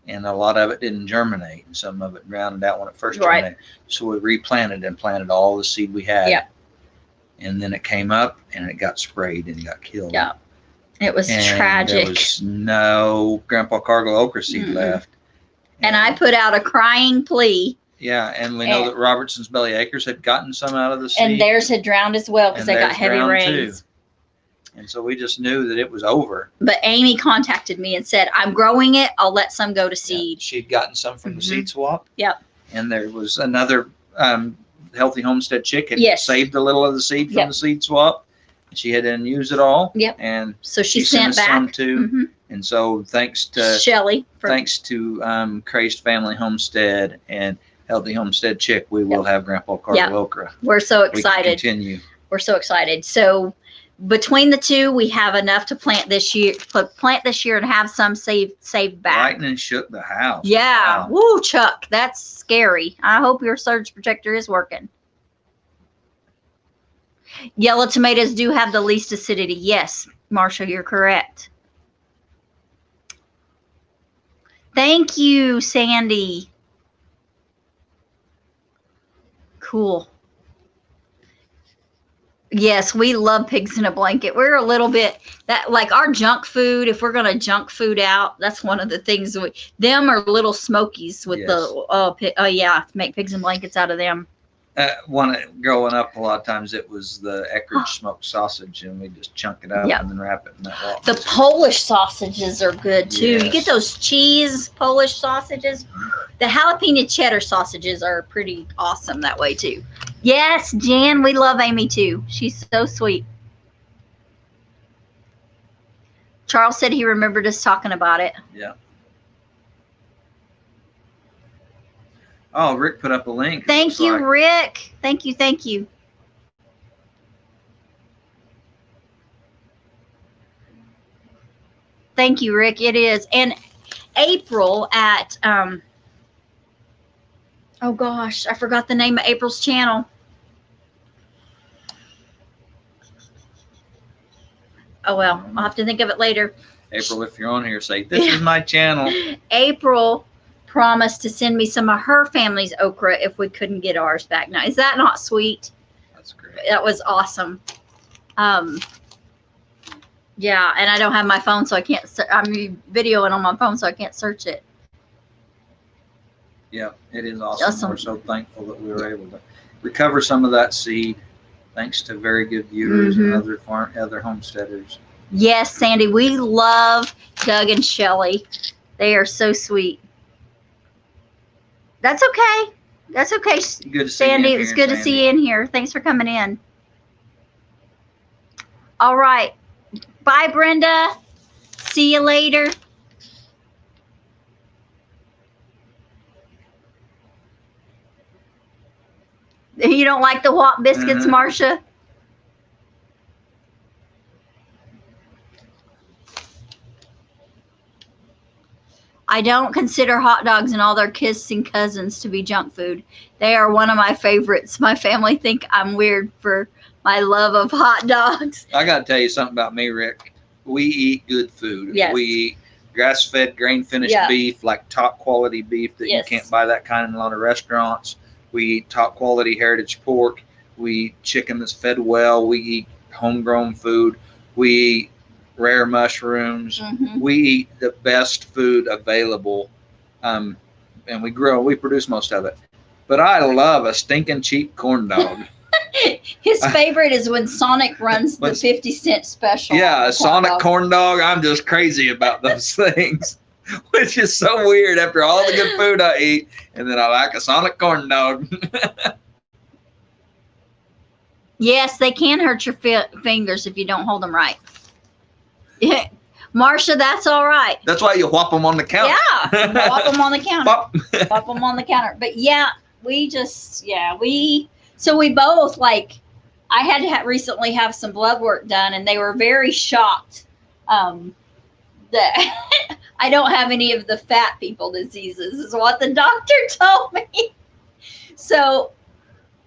And a lot of it didn't germinate. And some of it rounded out when it first germinated. So we replanted and planted all the seed we had. Yeah. And then it came up and it got sprayed and got killed. Yeah. It was tragic. There was no Grandpa Cargill okra seed left. And I put out a crying plea. Yeah, and we know that Robertson's Belly Acres had gotten some out of the seed. And theirs had drowned as well because they got heavy rains. Too. And so we just knew that it was over. But Amy contacted me and said, I'm growing it. I'll let some go to seed. Yeah, she'd gotten some from the seed swap. Yep. And there was another Healthy Homestead chick had saved a little of the seed from the seed swap. She had then used it all. Yep. And so she sent back some too. And so thanks to Shelly. Thanks to Crazed Family Homestead and Healthy Homestead chick, we will have Grandpa Cargill okra. We're so excited. We can continue. We're so excited. So between the two, we have enough to plant this year and have some saved back. Lightning shook the house. Yeah. Wow. Woo, Chuck. That's scary. I hope your surge protector is working. Yellow tomatoes do have the least acidity. Yes, Marsha, you're correct. Thank you, Sandy. Cool. Yes, we love pigs in a blanket. We're a little bit that like our junk food. If we're gonna junk food out, that's one of the things. Them are little smokies with make pigs in blankets out of them. Growing up, a lot of times it was the Eckridge smoked sausage, and we just chunk it up and then wrap it in that wok. The Polish sausages are good too. Yes. You get those cheese Polish sausages. The jalapeno cheddar sausages are pretty awesome that way too. Yes, Jan, we love Amy too. She's so sweet. Charles said he remembered us talking about it. Yeah. Oh, Rick put up a link. Thank you, Rick. Thank you. Thank you. Thank you, Rick. It is. And April at, oh gosh, I forgot the name of April's channel. Oh, well, I'll have to think of it later. April, if you're on here, say, this is my channel. April promised to send me some of her family's okra if we couldn't get ours back. Now, is that not sweet? That's great. That was awesome. Yeah, and I don't have my phone, so I can't. I'm videoing on my phone, so I can't search it. Yeah, it is awesome. Awesome. We're so thankful that we were able to recover some of that seed, thanks to very good viewers and other homesteaders. Yes, Sandy, we love Doug and Shelly. They are so sweet. That's okay. That's okay, Good to see Sandy. you in It's here, good to Sandy. see you in here. Thanks for coming in. All right. Bye, Brenda. See you later. You don't like the hot biscuits, Marcia? I don't consider hot dogs and all their kissing cousins to be junk food. They are one of my favorites. My family think I'm weird for my love of hot dogs. I got to tell you something about me, Rick. We eat good food. Yes. We eat grass-fed, grain-finished beef, like top-quality beef that you can't buy that kind in a lot of restaurants. We eat top-quality heritage pork. We eat chicken that's fed well. We eat homegrown food. We eat rare mushrooms. We eat the best food available, and we produce most of it. But I love a stinking cheap corn dog. His favorite is when Sonic runs the 50-cent special. Yeah, a Sonic corn dog. I'm just crazy about those things, which is so weird after all the good food I eat, and then I like a Sonic corn dog. Yes, they can hurt your fingers if you don't hold them right. Yeah, Marcia, that's all right. That's why you whop them on the counter. Yeah, whop them on the counter. Whop them on the counter. But yeah, we both, like, I had to recently have some blood work done, and they were very shocked that I don't have any of the fat people diseases, is what the doctor told me. So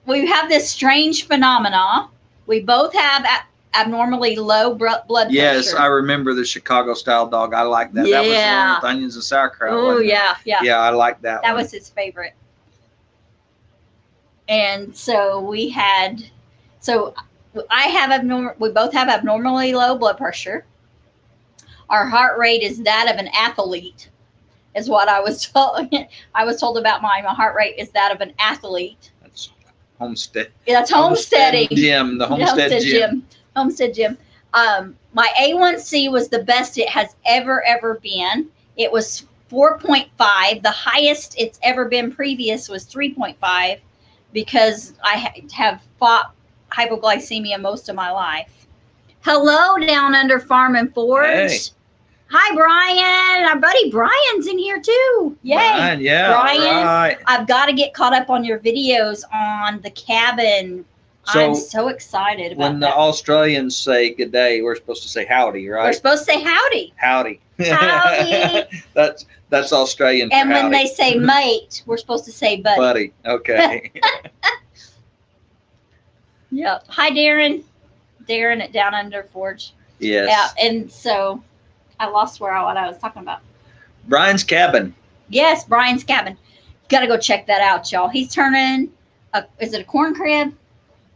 we have this strange phenomena. We both have abnormally low blood pressure. Yes, I remember the Chicago style dog. I like that. Yeah. That was the one with onions and sauerkraut. Oh, yeah. Yeah, I like that. That was his favorite. And so we both have abnormally low blood pressure. Our heart rate is that of an athlete, is what I was told. I was told about my heart rate is that of an athlete. That's Homestead. Yeah, that's homesteading. Gym, the Homestead gym. Homestead gym. My A1C was the best it has ever been. It was 4.5. The highest it's ever been previous was 3.5, because I have fought hypoglycemia most of my life. Hello, down under Farm and Forge. Hey. Hi, Brian. Our buddy Brian's in here too. Yay. Brian, yeah. Brian, right. I've got to get caught up on your videos on the cabin. So I'm so excited about when that. the Australians say good day, we're supposed to say howdy, right? We're supposed to say howdy. Howdy. Howdy. That's Australian for And when howdy. they say mate, we're supposed to say buddy. Buddy. Okay. Yep. Hi, Darren. Darren at Down Under Forge. Yes. Yeah. And so I lost what I was talking about. Brian's cabin. Yes, Brian's cabin. Got to go check that out, y'all. He's turning is it a corn crib?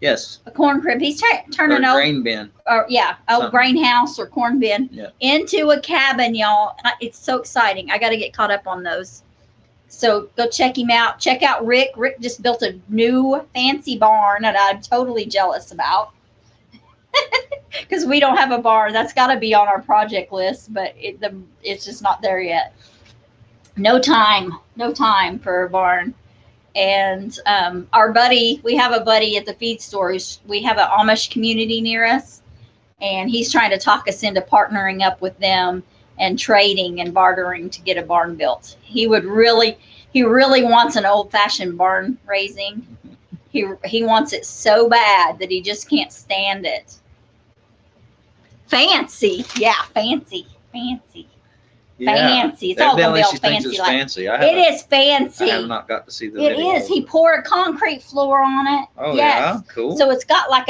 Yes. A corn crib. He's turning a grain bin. Or old grain house or corn bin into a cabin, y'all. It's so exciting. I got to get caught up on those. So go check him out. Check out Rick. Rick just built a new fancy barn that I'm totally jealous about. Because we don't have a barn. That's got to be on our project list, but it's just not there yet. No time for a barn. And we have a buddy at the feed stores. We have an Amish community near us, and he's trying to talk us into partnering up with them and trading and bartering to get a barn built. He really wants an old-fashioned barn raising. He wants it so bad that he just can't stand it. Fancy. Yeah, fancy. Yeah. Fancy. It's all gonna be all fancy. It is fancy. I have not got to see the It video. is. He poured a concrete floor on it. Oh, yes. yeah? Cool. So it's got like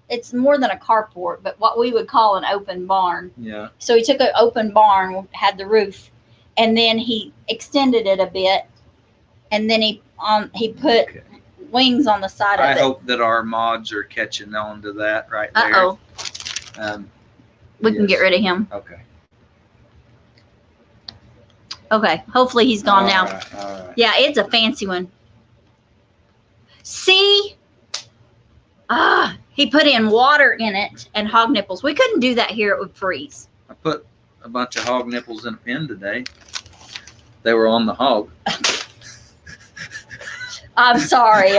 it's more than a carport, but what we would call an open barn. Yeah. So he took an open barn, had the roof, and then he extended it a bit, and then he put wings on the side of it. I hope that our mods are catching on to that right there. Uh-oh. We can get rid of him. Okay. Okay, hopefully he's gone now. All right. Yeah, it's a fancy one. See? He put in water in it and hog nipples. We couldn't do that here. It would freeze. I put a bunch of hog nipples in a pen today. They were on the hog. I'm sorry.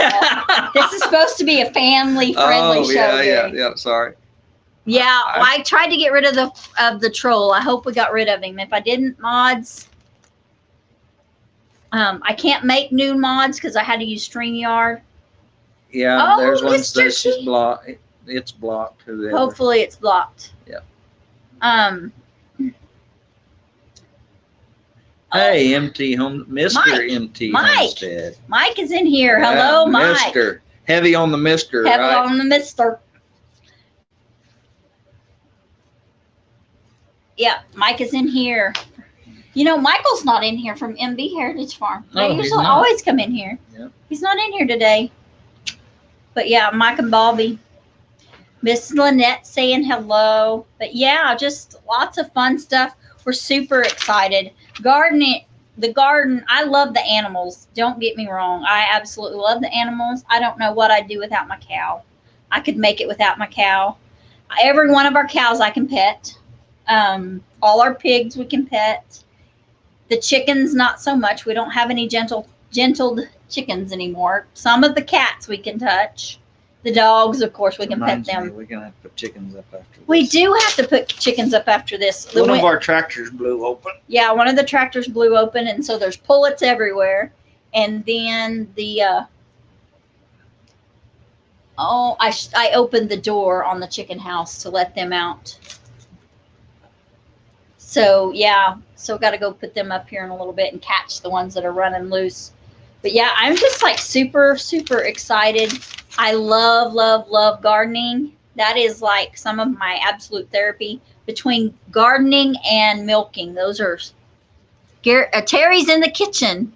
This is supposed to be a family-friendly show. Yeah. Sorry. Yeah, I tried to get rid of the troll. I hope we got rid of him. If I didn't, mods, I can't make new mods because I had to use StreamYard. Yeah, there's one that says she's blocked. It's blocked. Whoever. Hopefully, it's blocked. Yeah. Oh, Hey, Mr. Mike, MT Mike. Homestead. Mike is in here. Hello, Mike. Mr. Heavy on the Mr. Heavy right? on the Mister. Yeah, Mike is in here. You know, Michael's not in here from MB Heritage Farm. They No, he's usually not. always come in here. Yep. He's not in here today. But yeah, Mike and Bobby. Miss Lynette saying hello. But yeah, just lots of fun stuff. We're super excited. The garden, I love the animals. Don't get me wrong. I absolutely love the animals. I don't know what I'd do without my cow. I could make it without my cow. Every one of our cows I can pet. All our pigs we can pet. The chickens, not so much. We don't have any gentled chickens anymore. Some of the cats we can touch. The dogs, of course, we can pet them. We're going to have to put chickens up after this. We do have to put chickens up after this. One of our tractors blew open. Yeah, one of the tractors blew open, and so there's pullets everywhere. And then I opened the door on the chicken house to let them out. So, yeah, got to go put them up here in a little bit and catch the ones that are running loose. But, yeah, I'm just, like, super, super excited. I love, love, love gardening. That is, like, some of my absolute therapy. Between gardening and milking, those are Terry's in the kitchen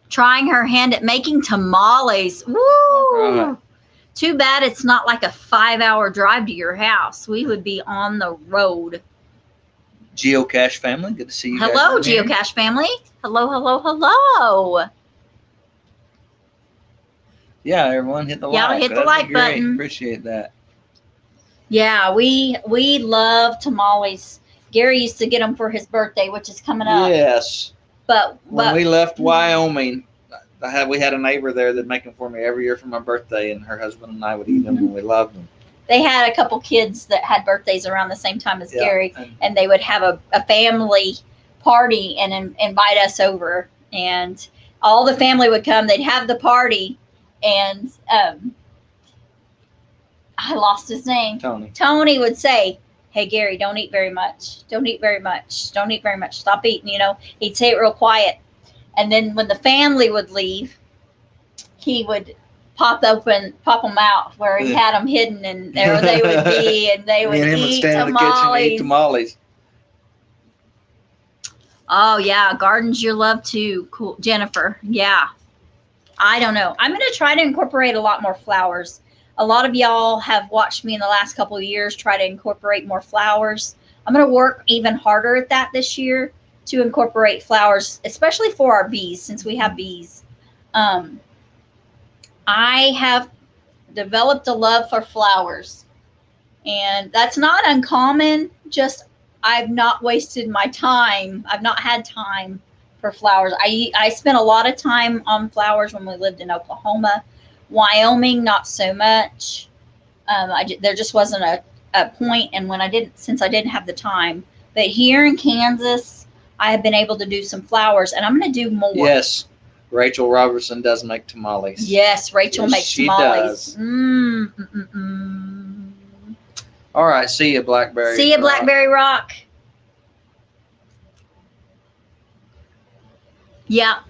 trying her hand at making tamales. Woo! Right. Too bad it's not like a 5-hour drive to your house. We would be on the road. Geocache family, good to see you. Hello, Geocache family. Hello, hello, hello. Yeah, everyone hit the like. Yeah, hit the like button. Appreciate that. Yeah, we love tamales. Gary used to get them for his birthday, which is coming up. Yes. But when we left Wyoming, we had a neighbor there that'd make them for me every year for my birthday, and her husband and I would eat them, and we loved them. They had a couple kids that had birthdays around the same time as Gary, and they would have a family party and invite us over, and all the family would come. They'd have the party, and I lost his name. Tony would say, "Hey, Gary, don't eat very much. Don't eat very much. Don't eat very much. Stop eating." You know, he'd say it real quiet. And then when the family would leave, he would pop them out where he had them hidden, and there they would be, and they would eat tamales. In the kitchen and eat tamales. Oh, yeah. Gardens you love too. Cool. Jennifer. Yeah. I don't know. I'm going to try to incorporate a lot more flowers. A lot of y'all have watched me in the last couple of years try to incorporate more flowers. I'm going to work even harder at that this year to incorporate flowers, especially for our bees, since we have bees. I have developed a love for flowers, and that's not uncommon. Just I've not wasted my time. I've not had time for flowers. I spent a lot of time on flowers when we lived in Oklahoma. Wyoming, not so much. There just wasn't a point, and since I didn't have the time. But here in Kansas, I have been able to do some flowers, and I'm going to do more. Yes, Rachel Robertson does make tamales. Yes, Rachel makes tamales. Does. All right, see you, Blackberry. See you, Blackberry Rock. Yeah.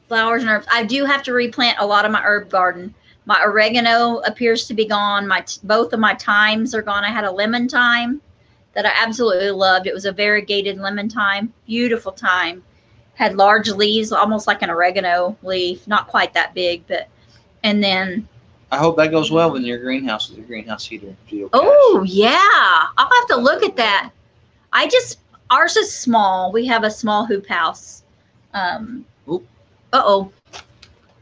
Flowers and herbs. I do have to replant a lot of my herb garden. My oregano appears to be gone. Both of my thymes are gone. I had a lemon thyme that I absolutely loved. It was a variegated lemon thyme. Beautiful thyme. Had large leaves, almost like an oregano leaf. Not quite that big, and then. I hope that goes well in your greenhouse with your greenhouse heater. Oh, yeah. I'll have to look at that. Ours is small. We have a small hoop house. Oop. Uh-oh.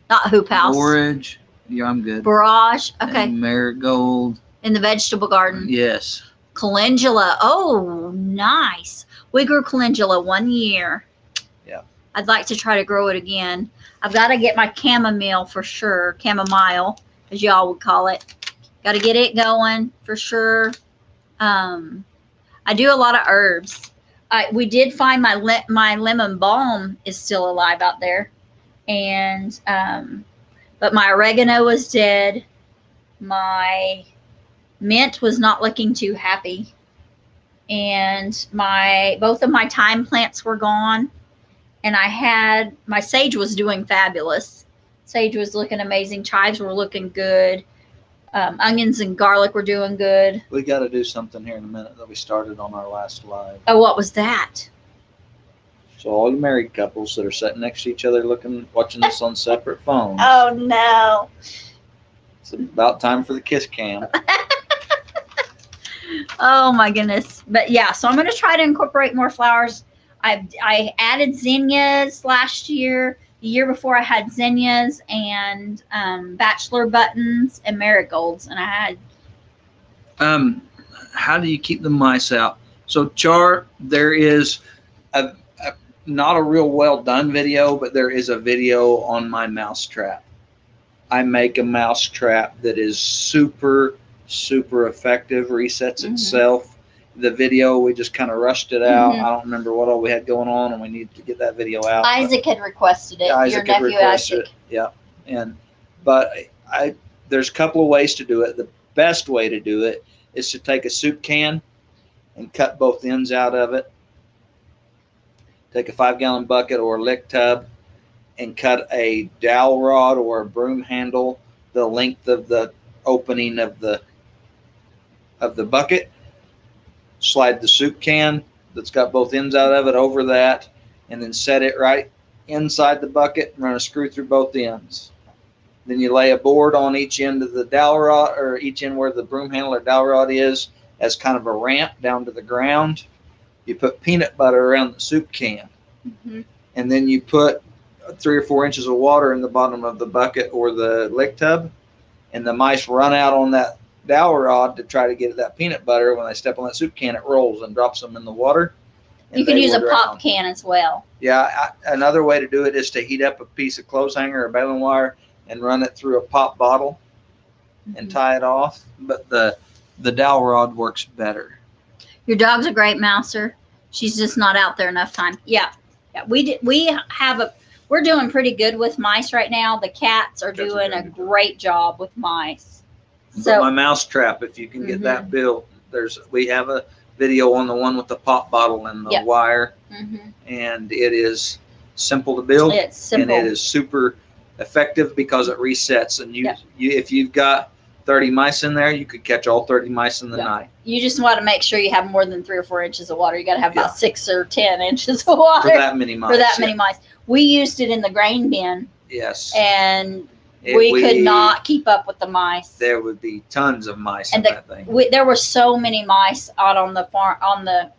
Not hoop house. Borage. Yeah, I'm good. Barrage. Okay. And marigold. In the vegetable garden. Yes. Calendula. Oh, nice. We grew calendula 1 year. Yeah. I'd like to try to grow it again. I've got to get my chamomile for sure. Chamomile, as y'all would call it. Got to get it going for sure. I do a lot of herbs. We did find my lemon balm is still alive out there. And, but my oregano was dead. My mint was not looking too happy. And both of my thyme plants were gone. And my sage was doing fabulous. Sage was looking amazing. Chives were looking good. Onions and garlic were doing good. We got to do something here in a minute that we started on our last live. Oh, what was that? So all you married couples that are sitting next to each other watching this on separate phones. Oh, no. It's about time for the kiss cam. Oh, my goodness. But, yeah, so I'm going to try to incorporate more flowers. I added zinnias last year. The year before, I had zinnias and bachelor buttons and marigolds. And I had... How do you keep the mice out? So, Char, there is not a real well done video, but there is a video on my mouse trap. I make a mouse trap that is super, super effective, resets itself. The video, we just kind of rushed it out. I don't remember what all we had going on, and we needed to get that video out. Isaac had requested it. Your nephew Isaac. Yeah. But there's a couple of ways to do it. The best way to do it is to take a soup can and cut both ends out of it. Take a 5-gallon bucket or a lick tub and cut a dowel rod or a broom handle the length of the opening of the bucket. Slide the soup can that's got both ends out of it over that, and then set it right inside the bucket and run a screw through both ends. Then you lay a board on each end of the dowel rod, or each end where the broom handle or dowel rod is, as kind of a ramp down to the ground. You put peanut butter around the soup can, and then you put 3 or 4 inches of water in the bottom of the bucket or the lick tub, and the mice run out on that dowel rod to try to get at that peanut butter. When they step on that soup can, it rolls and drops them in the water. You can use a pop can as well. Yeah, another way to do it is to heat up a piece of clothes hanger or baling wire and run it through a pop bottle and tie it off. But the dowel rod works better. Your dog's a great mouser. She's just not out there enough time. Yeah. We're doing pretty good with mice right now. The cats are doing a great job with mice. So my mouse trap, if you can get that built, we have a video on the one with the pop bottle and the wire, and it is simple to build. It's simple. And it is super effective because it resets. And if you've got 30 mice in there, you could catch all 30 mice in the night. You just want to make sure you have more than 3 or 4 inches of water. You got to have about 6 or 10 inches of water for that many mice. Many mice. We used it in the grain bin. Yes. And we could not keep up with the mice. There would be tons of mice in that thing. There were so many mice out on the farm, on the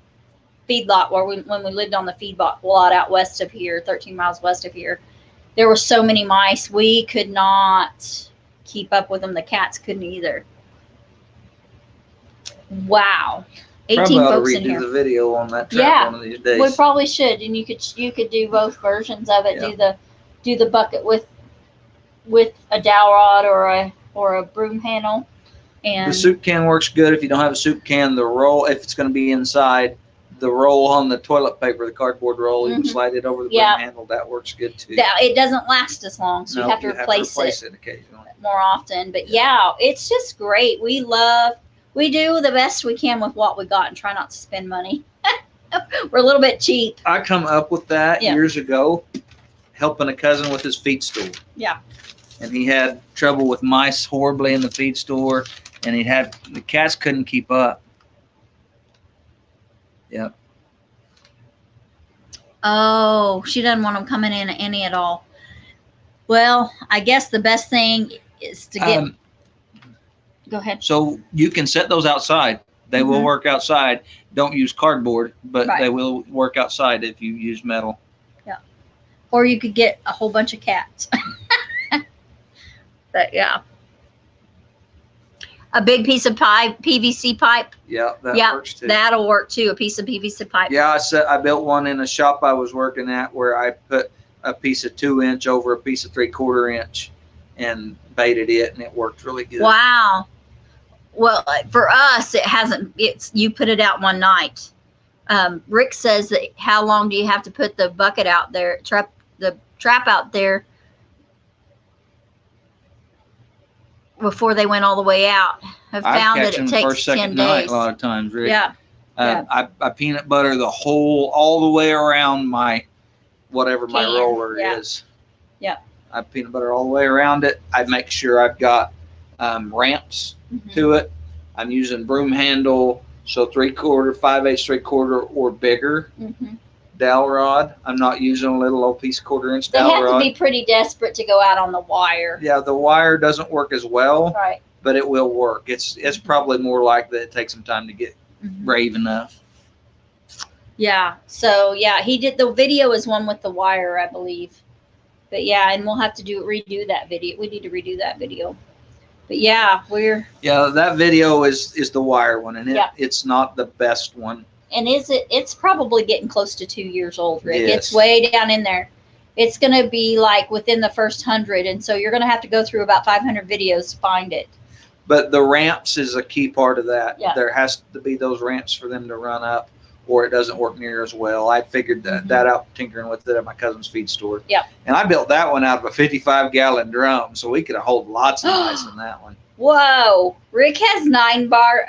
feedlot when we lived on the feedlot lot out west of here, 13 miles west of here. There were so many mice. We could not keep up with them. The cats couldn't either. Wow. 18 folks in here. The video on that trap one of these days. We probably should, and you could do both versions of it. Do the bucket with a dowel rod or a broom handle. And the soup can works good. If you don't have a soup can, the roll, if it's going to be inside, the roll on the toilet paper, the cardboard roll, you can slide it over the broom handle. That works good too. It doesn't last as long, so you have to replace it occasionally, more often. But it's just great. We do the best we can with what we got and try not to spend money. We're a little bit cheap. I come up with that years ago, helping a cousin with his feed store. Yeah. And he had trouble with mice horribly in the feed store, and the cats couldn't keep up. Yep. Oh, she doesn't want them coming in any at all. Well, I guess the best thing is to get. Go ahead. So you can set those outside. They will work outside. Don't use cardboard, but Right. they will work outside if you use metal. Yeah. Or you could get a whole bunch of cats. But yeah. A big piece of pipe, PVC pipe. Yeah, that works too. That'll work too. A piece of PVC pipe. Yeah, I built one in a shop I was working at where I put a piece of 2-inch over a piece of 3/4 inch and baited it, and it worked really good. Wow. Well, for us, it hasn't. It's you put it out one night. Rick says that how long do you have to put the bucket out there, the trap out there before they went all the way out? I've found that it takes 10 days. A lot of times, Rick. Yeah. I peanut butter the all the way around my whatever my roller is. Yeah. I peanut butter all the way around it. I make sure I've got ramps to it. I'm using broom handle, so 3/4, 5/8, 3/4 or bigger dowel rod. I'm not using a little old piece of 1/4 inch dowel rod. They have to be pretty desperate to go out on the wire. Yeah, the wire doesn't work as well, Right. but it will work. It's probably more likely it takes some time to get brave enough. Yeah. So yeah, he did the video is one with the wire, I believe. But yeah, and we'll have to redo that video. We need to redo that video. But yeah, that video is the wire one, and it's not the best one. And it's probably getting close to 2 years old, Rick. Yes. It's way down in there. It's gonna be like within the first 100, and so you're gonna have to go through about 500 videos to find it. But the ramps is a key part of that. Yeah. There has to be those ramps for them to run up, or it doesn't work near as well. I figured that out tinkering with it at my cousin's feed store. Yeah. And I built that one out of a 55-gallon drum, so we could hold lots of mice in that one. Whoa. Rick has 9 barn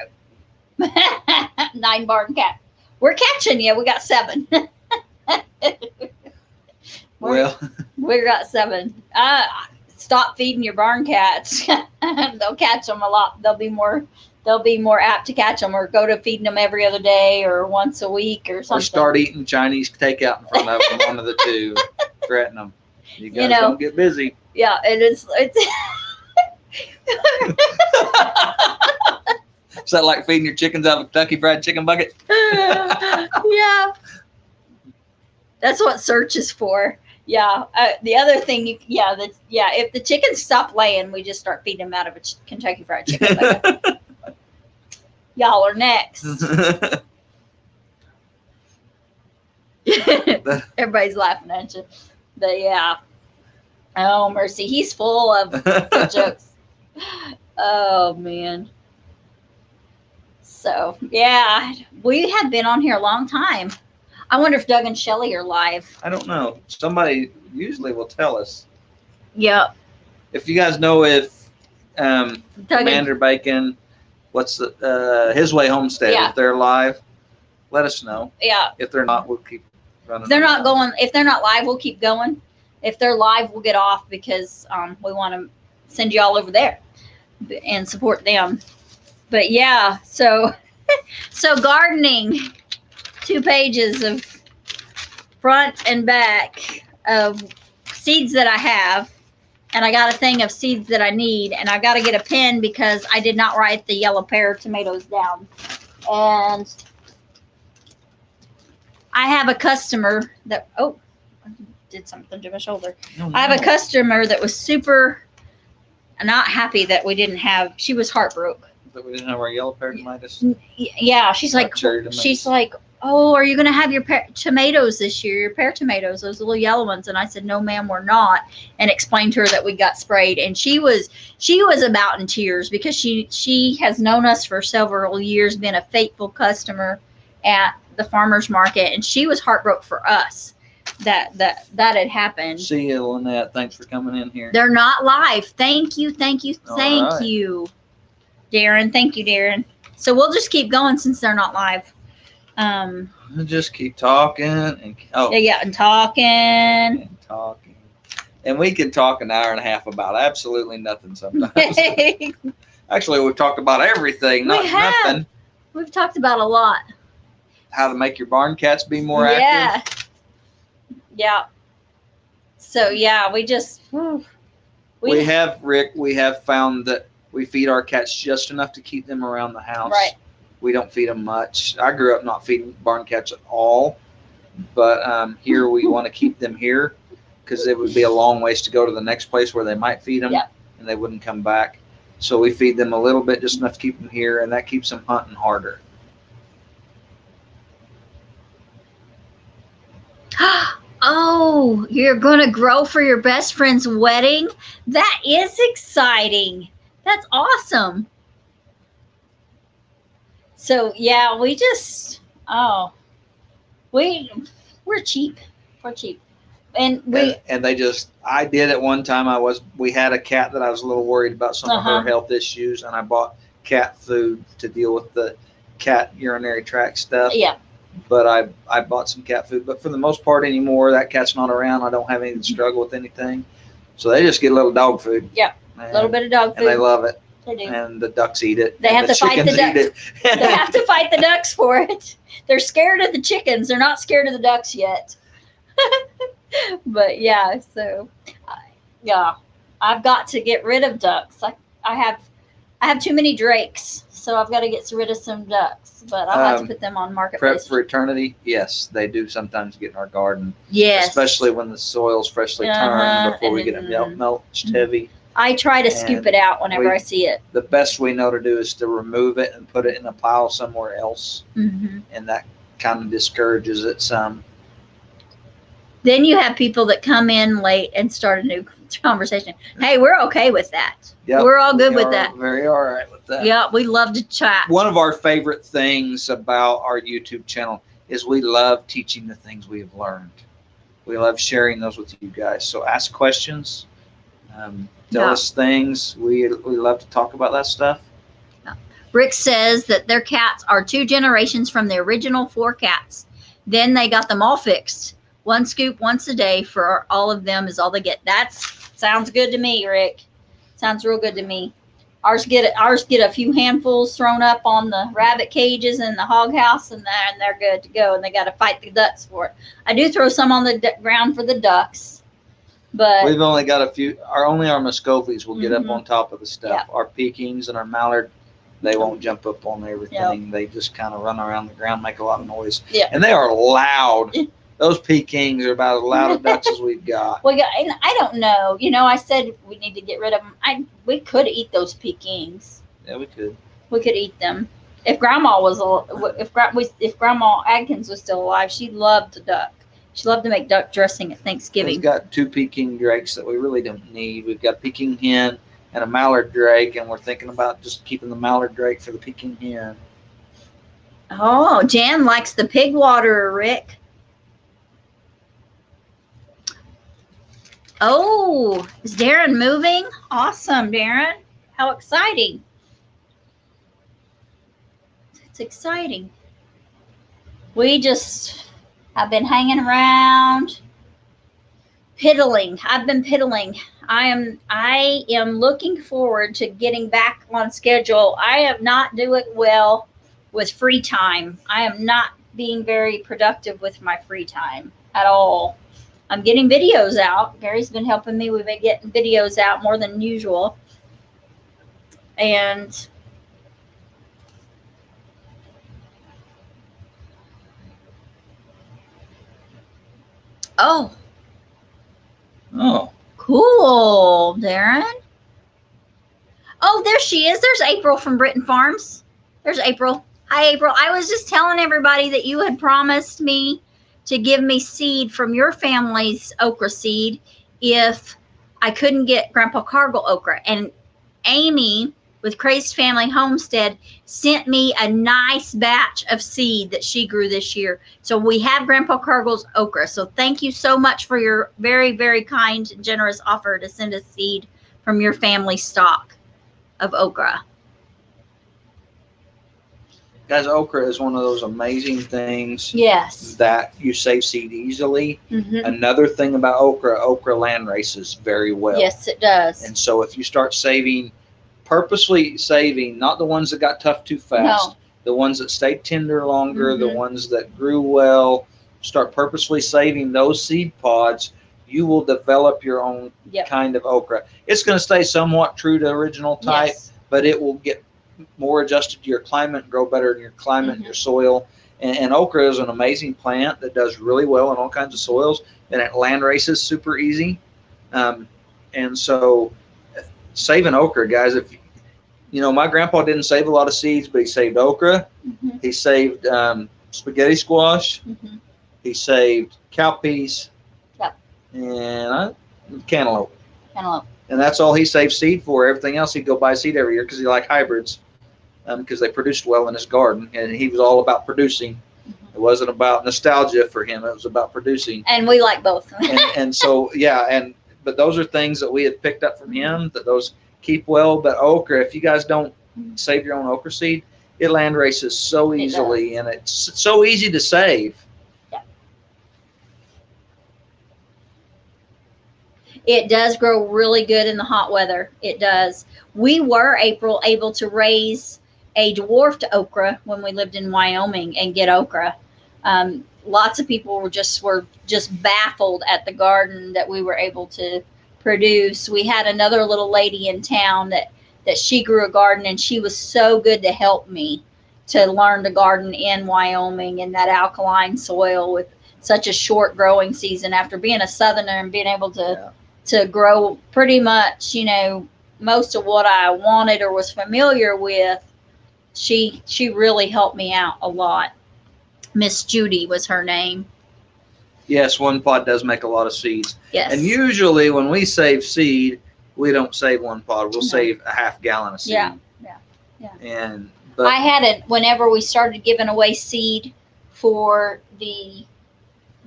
cat. We're catching you. We got 7. Well, we got 7. Stop feeding your barn cats. They'll catch them a lot. They'll be more apt to catch them, or go to feeding them every other day or once a week or something. Or start eating Chinese takeout in front of them, one of the two. Threaten them. You guys don't get busy. Yeah, it's Is that like feeding your chickens out of a Kentucky Fried Chicken bucket? Yeah. That's what search is for. Yeah. The other thing, if the chickens stop laying, we just start feeding them out of a Kentucky Fried Chicken bucket. Y'all are next. Everybody's laughing at you. But yeah. Oh, mercy. He's full of good jokes. Oh, man. So, yeah. We have been on here a long time. I wonder if Doug and Shelly are live. I don't know. Somebody usually will tell us. Yep. If you guys know if Commander Bacon, what's his way Homestead, if they're live, let us know. Yeah. If they're not, we'll keep running. If they're not live, we'll keep going. If they're live, we'll get off because we want to send you all over there and support them. But yeah, so gardening, 2 pages of front and back of seeds that I have, and I got a thing of seeds that I need, and I've got to get a pen because I did not write the yellow pear tomatoes down. And I have a customer that I did something to my shoulder. Oh, no. I have a customer that was super not happy that we didn't have. She was heartbroken that we didn't have our yellow pear tomatoes. Yeah, she's like, oh, are you going to have your tomatoes this year? Your pear tomatoes, those little yellow ones? And I said, no, ma'am, we're not. And explained to her that we got sprayed. And she was about in tears because she has known us for several years, been a faithful customer at the farmer's market, and she was heartbroken for us that had happened. See you, Lynette. Thanks for coming in here. They're not live. Thank you. All right. You, Darren. Thank you, Darren. So we'll just keep going since they're not live. We'll just keep talking and and talking. And we can talk an hour and a half about absolutely nothing sometimes. Actually, we've talked about everything, nothing. We've talked about a lot. How to make your barn cats be more active. Yeah. So yeah, we have found that we feed our cats just enough to keep them around the house. Right. We don't feed them much. I grew up not feeding barn cats at all, but here we want to keep them here because it would be a long ways to go to the next place where they might feed them, Yep. and they wouldn't come back. So we feed them a little bit, just enough to keep them here, and that keeps them hunting harder. Oh, you're going to grow for your best friend's wedding? That is exciting. That's awesome. So, yeah, we just, we're cheap. We're cheap. And they just, I did at one time. We had a cat that I was a little worried about some of her health issues, and I bought cat food to deal with the cat urinary tract stuff. Yeah. But I bought some cat food. But for the most part anymore, that cat's not around. I don't have any struggle with anything. So they just get a little dog food. Yeah, a little bit of dog food. And they love it. They do. And the ducks eat it. They have to fight the ducks. They have to fight the ducks for it. They're scared of the chickens. They're not scared of the ducks yet. But yeah, so yeah, I've got to get rid of ducks. I have too many drakes, so I've got to get rid of some ducks. But I'll have to put them on marketplace. Prep for eternity. Yes, they do sometimes get in our garden. Yes, especially when the soil's freshly turned before we get it mulched heavy. I try to scoop it out whenever I see it. The best we know to do is to remove it and put it in a pile somewhere else, and that kind of discourages it some. Then you have people that come in late and start a new conversation. Hey, we're okay with that. Yep, we're all good with that. Very all right with that. Yeah, we love to chat. One of our favorite things about our YouTube channel is we love teaching the things we have learned. We love sharing those with you guys. So ask questions, tell us things. We love to talk about that stuff. Rick says that their cats are 2 generations from the original 4 cats. Then they got them all fixed. 1 scoop once a day for all of them is all they get. That sounds good to me, Rick. Sounds real good to me. Ours get a few handfuls thrown up on the rabbit cages in the hog house, and they're good to go. And they got to fight the ducks for it. I do throw some on the ground for the ducks, but we've only got a few. Only our Muscovies will get up on top of the stuff. Our Pekings and our Mallard, they won't jump up on everything. They just kind of run around the ground, make a lot of noise. Yeah, and they are loud. Those Pekings are about as loud as ducks as we've got. Well, and I don't know. I said we need to get rid of them. We could eat those Pekings. Yeah, we could. We could eat them. If Grandma if Grandma Adkins was still alive, she loved the duck. She loved to make duck dressing at Thanksgiving. We've got 2 Peking drakes that we really don't need. We've got a Peking hen and a Mallard drake, and we're thinking about just keeping the Mallard drake for the Peking hen. Oh, Jan likes the pig water, Rick. Oh, is Darren moving? Awesome, Darren. How exciting. It's exciting. We just have been hanging around, piddling. I've been piddling. I am looking forward to getting back on schedule. I am not doing well with free time. I am not being very productive with my free time at all. I'm getting videos out. Gary's been helping me. We've been getting videos out more than usual. And oh, cool, Darren. Oh, there she is. There's April from Britton Farms. There's April. Hi, April. I was just telling everybody that you had promised me to give me seed from your family's okra seed if I couldn't get Grandpa Cargill okra. And Amy with Crazed Family Homestead sent me a nice batch of seed that she grew this year. So we have Grandpa Cargill's okra. So thank you so much for your very, very kind and generous offer to send us seed from your family stock of okra. Guys, okra is one of those amazing things. Yes. That you save seed easily. Another thing about okra land races very well. Yes, it does. And so if you start purposely saving, not the ones that got tough too fast, the ones that stayed tender longer, the ones that grew well, start purposely saving those seed pods, you will develop your own kind of okra. It's going to stay somewhat true to original type, but it will get more adjusted to your climate, grow better in your climate, your soil. And okra is an amazing plant that does really well in all kinds of soils, and it land races super easy. And so saving okra, guys, if you know, my grandpa didn't save a lot of seeds, but he saved okra. He saved spaghetti squash. He saved cowpeas. Yep. And cantaloupe. Cantaloupe. And that's all he saved seed for. Everything else, he'd go buy seed every year because he liked hybrids, because they produced well in his garden, and he was all about producing. It wasn't about nostalgia for him. It was about producing. And we like both. and so, yeah, but those are things that we had picked up from him, that those keep well. But okra, if you guys don't save your own okra seed, it land races so easily, and it's so easy to save. Yeah. It does grow really good in the hot weather. It does. We were able to raise a dwarfed okra when we lived in Wyoming and get okra. Lots of people were just baffled at the garden that we were able to produce. We had another little lady in town that she grew a garden, and she was so good to help me to learn to garden in Wyoming in that alkaline soil with such a short growing season. After being a southerner and being able to grow pretty much, you know, most of what I wanted or was familiar with, she really helped me out a lot. Miss Judy was her name. Yes, one pod does make a lot of seeds. Yes. And usually when we save seed, we don't save one pod. We'll save a half gallon of seed. Yeah. But I had it whenever we started giving away seed for the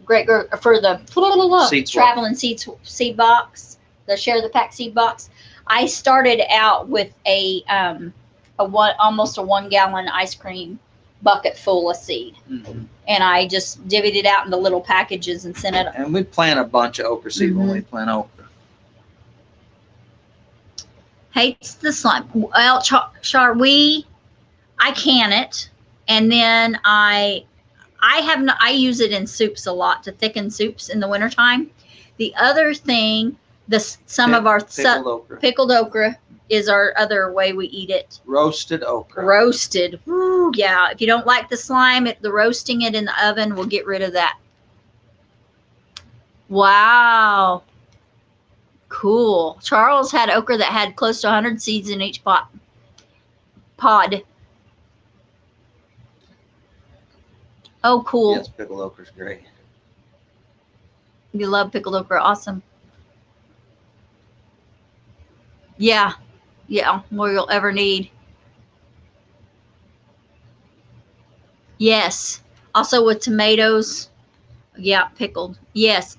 traveling seed box, the share the pack seed box. I started out with almost a 1 gallon ice cream bucket full of seed. And I just divvied it out into little packages and sent it. And we plant a bunch of okra seed when we plant okra. Hates the slime. Well, I can it, and then I use it in soups a lot to thicken soups in the wintertime. The other thing, of our pickled okra is our other way we eat it. Roasted okra. Roasted. Woo, yeah. If you don't like the slime, the roasting it in the oven will get rid of that. Wow. Cool. Charles had okra that had close to 100 seeds in each pod. Oh, cool. Yes, pickled okra's great. You love pickled okra. Awesome. Yeah. Yeah. More you'll ever need. Yes. Also with tomatoes. Yeah, pickled. Yes.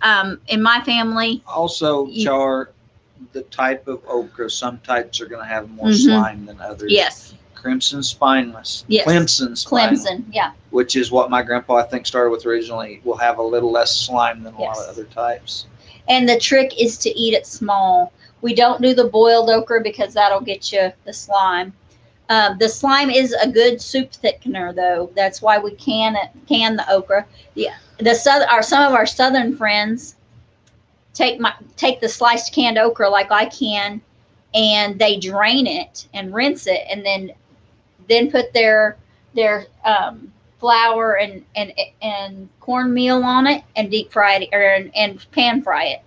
In my family. Also, the type of okra, some types are going to have more slime than others. Yes. Crimson spineless. Yes. Clemson, yeah. Which is what my grandpa, I think, started with originally. Will have a little less slime than a lot of other types. And the trick is to eat it small. We don't do the boiled okra because that'll get you the slime. The slime is a good soup thickener, though. That's why we can the okra. Some of our southern friends take the sliced canned okra like I can, and they drain it and rinse it, and then put their flour and cornmeal on it and deep fry it and pan fry it.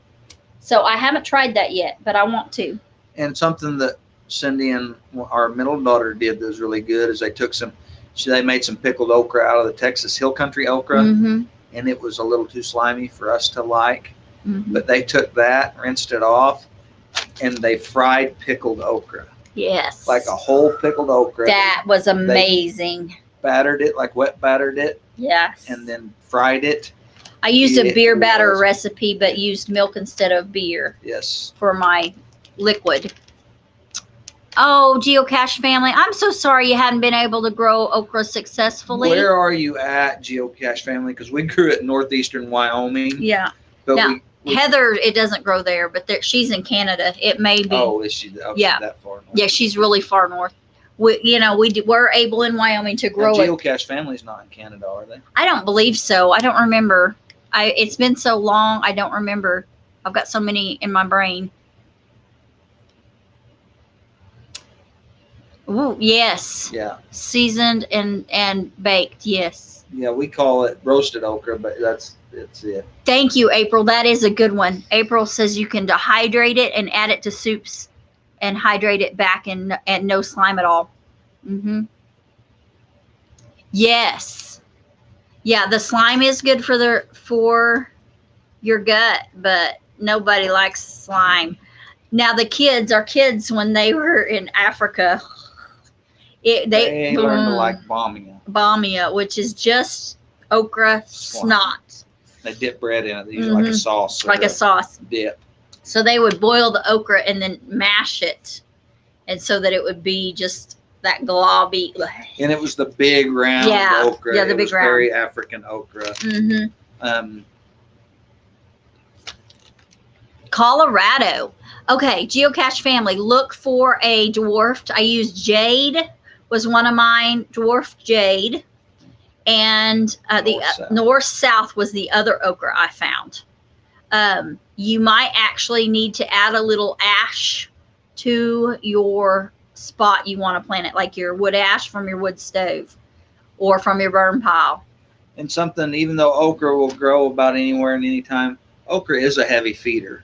So I haven't tried that yet, but I want to. And something that Cindy and our middle daughter did that was really good is they made some pickled okra out of the Texas Hill Country okra, and it was a little too slimy for us to like. But they took that, rinsed it off, and they fried pickled okra. Yes. Like a whole pickled okra. That was amazing. They battered it, like wet battered it. Yes. And then fried it. I used a beer batter recipe, but used milk instead of beer. Yes. For my liquid. Oh, Geocache family, I'm so sorry you hadn't been able to grow okra successfully. Where are you at, Geocache family? Because we grew it in northeastern Wyoming. Yeah. But now, Heather, it doesn't grow there, but she's in Canada. It may be. Oh, is she? That far north? Yeah, she's really far north. Were able in Wyoming to grow it. Geocache family's not in Canada, are they? I don't believe so. I don't remember. It's been so long, I don't remember. I've got so many in my brain. Ooh, yes. Yeah. Seasoned and baked, yes. Yeah, we call it roasted okra, but that's it. Thank you, April. That is a good one. April says you can dehydrate it and add it to soups and hydrate it back and no slime at all. Mm-hmm. Yes. Yeah, the slime is good for your gut, but nobody likes slime. Now our kids, when they were in Africa, They learned to like bamia, which is just okra snot. They dip bread in it. They use it like a sauce. Like a sauce. Dip. So they would boil the okra and then mash it, and so that it would be just that globby. And it was the big round okra. Yeah, the big round. Very African okra. Mm-hmm. Colorado. Okay, geocache family, look for a dwarfed. I used jade, was one of mine, dwarfed jade, and the north south was the other okra I found. You might actually need to add a little ash to your spot you want to plant it, like your wood ash from your wood stove or from your burn pile. And something, even though okra will grow about anywhere and anytime, okra is a heavy feeder.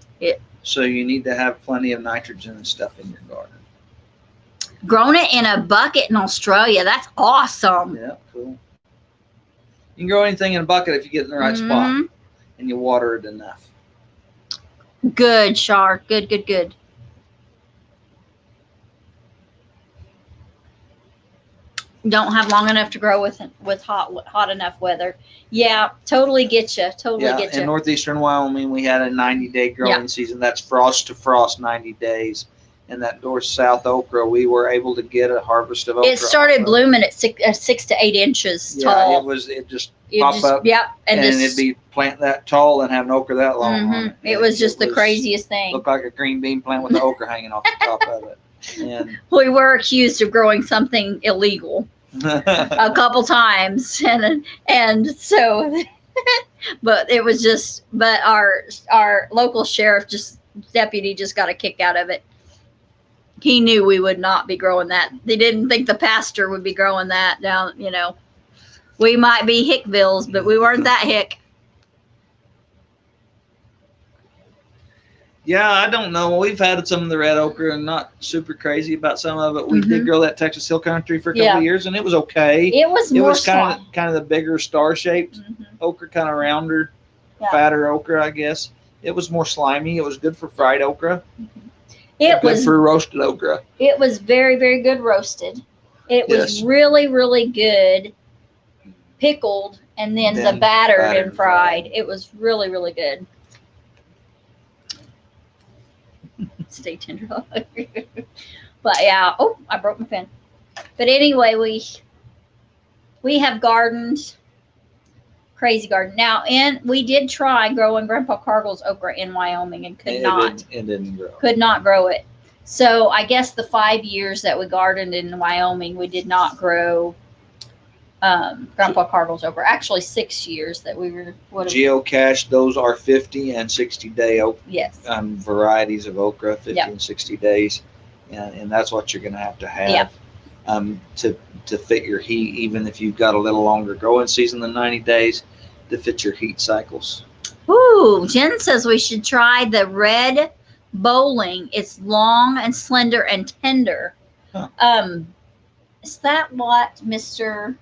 So you need to have plenty of nitrogen and stuff in your garden. Grown it in a bucket in Australia. That's awesome. Yeah, cool. You can grow anything in a bucket if you get in the right spot and you water it enough. Good, Char. Good. Don't have long enough to grow with hot enough weather. Yeah, totally get you. Get you. In northeastern Wyoming, we had a 90-day growing season. That's frost to frost, 90 days. And that north-south okra, we were able to get a harvest of okra. It started blooming at 6 to 8 inches tall. It just pop up. Yep. And it'd be plant that tall and have an okra that long on it. It was just the craziest thing. Looked like a green bean plant with the okra hanging off the top of it. And we were accused of growing something illegal a couple times, and so, but it was just. But our local sheriff deputy just got a kick out of it. He knew we would not be growing that. They didn't think the pastor would be growing that down. We might be Hickvilles, but we weren't that hick. Yeah, I don't know. We've had some of the red okra and not super crazy about some of it. We did grow that Texas Hill Country for a couple of years, and it was okay. It was kind of the bigger star-shaped okra, kind of rounder, fatter okra, I guess. It was more slimy. It was good for fried okra. It was good for roasted okra. It was very, very good roasted. It was really, really good pickled, and then the battered and fried. It was really, really good. Stay tender. But yeah, I broke my pen. But anyway, we have gardened, crazy garden. Now, we did try growing Grandpa Cargill's okra in Wyoming and could not grow it. So I guess the 5 years that we gardened in Wyoming, we did not grow Grandpa Cargill's okra. Actually, 6 years that we were geocache. Those are 50 and 60 day varieties of okra, 50 and 60 days, and that's what you're going to have to fit your heat. Even if you've got a little longer growing season than 90 days, to fit your heat cycles. Ooh, Jen says we should try the red bowling. It's long and slender and tender. Huh. Is that what Mr.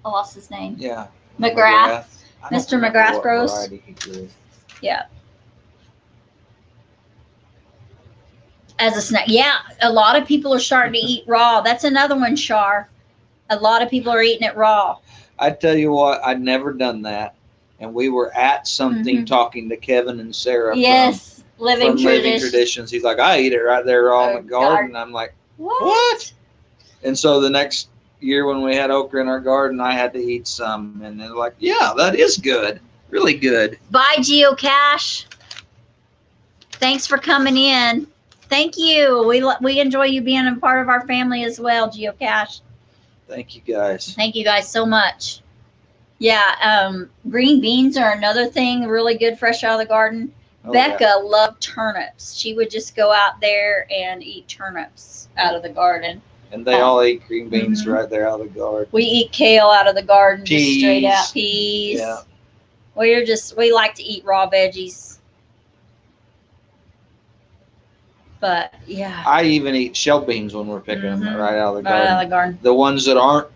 I lost his name. Yeah. McGrath. Mr. McGrath grows. Yeah. As a snack. Yeah, a lot of people are starting to eat raw. That's another one, Char. A lot of people are eating it raw. I tell you what, I'd never done that. And we were at something talking to Kevin and Sarah from Living Traditions. He's like, I eat it right there raw in the garden. I'm like, what? And so the next year when we had okra in our garden, I had to eat some, and they're like, yeah, that is good, really good. Bye, Geocache. Thanks for coming in. Thank you. We enjoy you being a part of our family as well, Geocache. Thank you guys. Thank you guys so much. Yeah, green beans are another thing really good fresh out of the garden. Oh, Becca loved turnips. She would just go out there and eat turnips out of the garden. And they all eat green beans right there out of the garden. We eat kale out of the garden, Peas. just straight out. Peas. Yeah. We like to eat raw veggies. But yeah. I even eat shell beans when we're picking them right out of the garden. Right out of the garden. The ones that aren't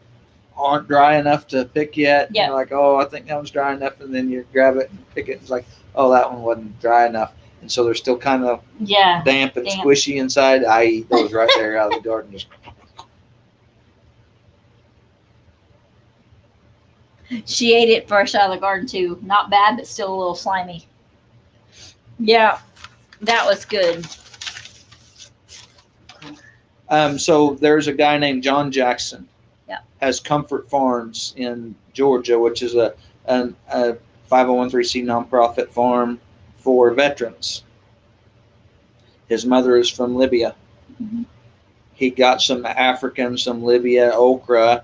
dry enough to pick yet. Yeah. You're like, oh, I think that one's dry enough, and then you grab it and pick it. It's like, oh, that one wasn't dry enough, and so they're still kind of damp and squishy inside. I eat those right there out of the garden. Just She ate it fresh out of the garden too. Not bad, but still a little slimy. Yeah, that was good. So there's a guy named John Jackson. Yeah. Has Comfort Farms in Georgia, which is a 501(c) nonprofit farm for veterans. His mother is from Libya. Mm-hmm. He got some African, some Libya okra.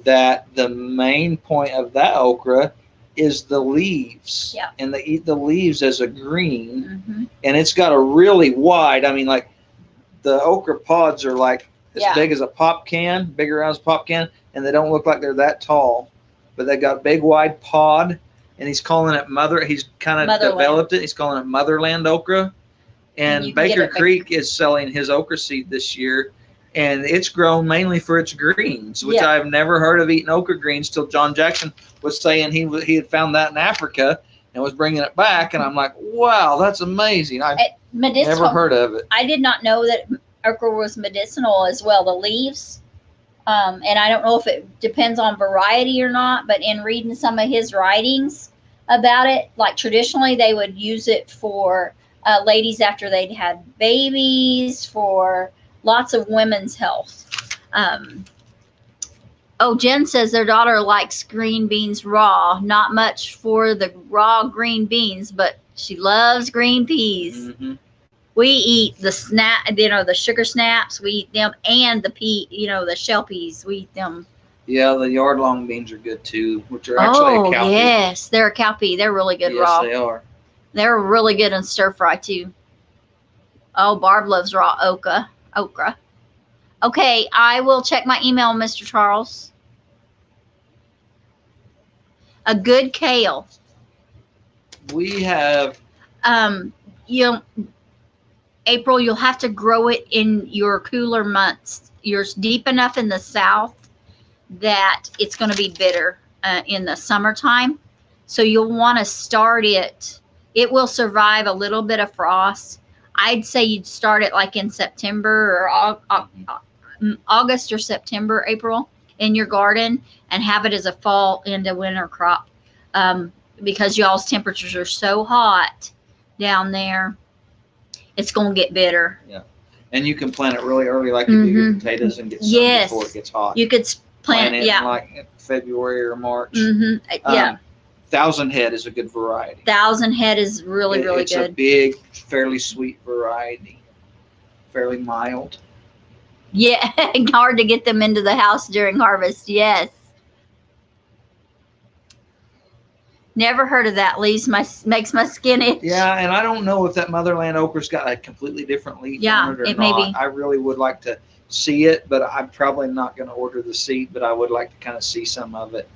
That the main point of that okra is the leaves. Yeah. And they eat the leaves as a green. And it's got a really wide, I mean, like the okra pods are like as big as a pop can, bigger as a pop can, and they don't look like they're that tall. But they got a big wide pod, and he's calling it he's kind of developed it. He's calling it Motherland okra. And Baker Creek is selling his okra seed this year. And it's grown mainly for its greens, which I've never heard of eating okra greens till John Jackson was saying he had found that in Africa and was bringing it back. And I'm like, wow, that's amazing. I've never heard of it. I did not know that okra was medicinal as well, the leaves. And I don't know if it depends on variety or not, but in reading some of his writings about it, like traditionally they would use it for ladies after they'd had babies, for lots of women's health. Jen says their daughter likes green beans raw. Not much for the raw green beans, but she loves green peas. We eat the the sugar snaps. We eat them, and the the shell peas. We eat them. Yeah, the yard long beans are good too, which are actually a cowpea. Yes, they're a cowpea. They're really good raw. Yes, they are. They're really good in stir fry too. Oh, Barb loves raw okra. Okay, I will check my email, Mr. Charles. A good kale. We have. April, you'll have to grow it in your cooler months. You're deep enough in the south that it's going to be bitter in the summertime. So you'll want to start it. It will survive a little bit of frost. I'd say you'd start it like in September or August or September, April in your garden, and have it as a fall into winter crop, because y'all's temperatures are so hot down there. It's going to get bitter. Yeah. And you can plant it really early like you do your potatoes and get some before it gets hot. You could plant it in like February or March. Thousand Head is a good variety. Thousand Head is really good. It's a big, fairly sweet variety. Fairly mild. Yeah, hard to get them into the house during harvest. Yes. Never heard of that. Makes my skin itch. Yeah, and I don't know if that Motherland okra's got a completely different leaf on it or not. May be. I really would like to see it, but I'm probably not going to order the seed, but I would like to kind of see some of it.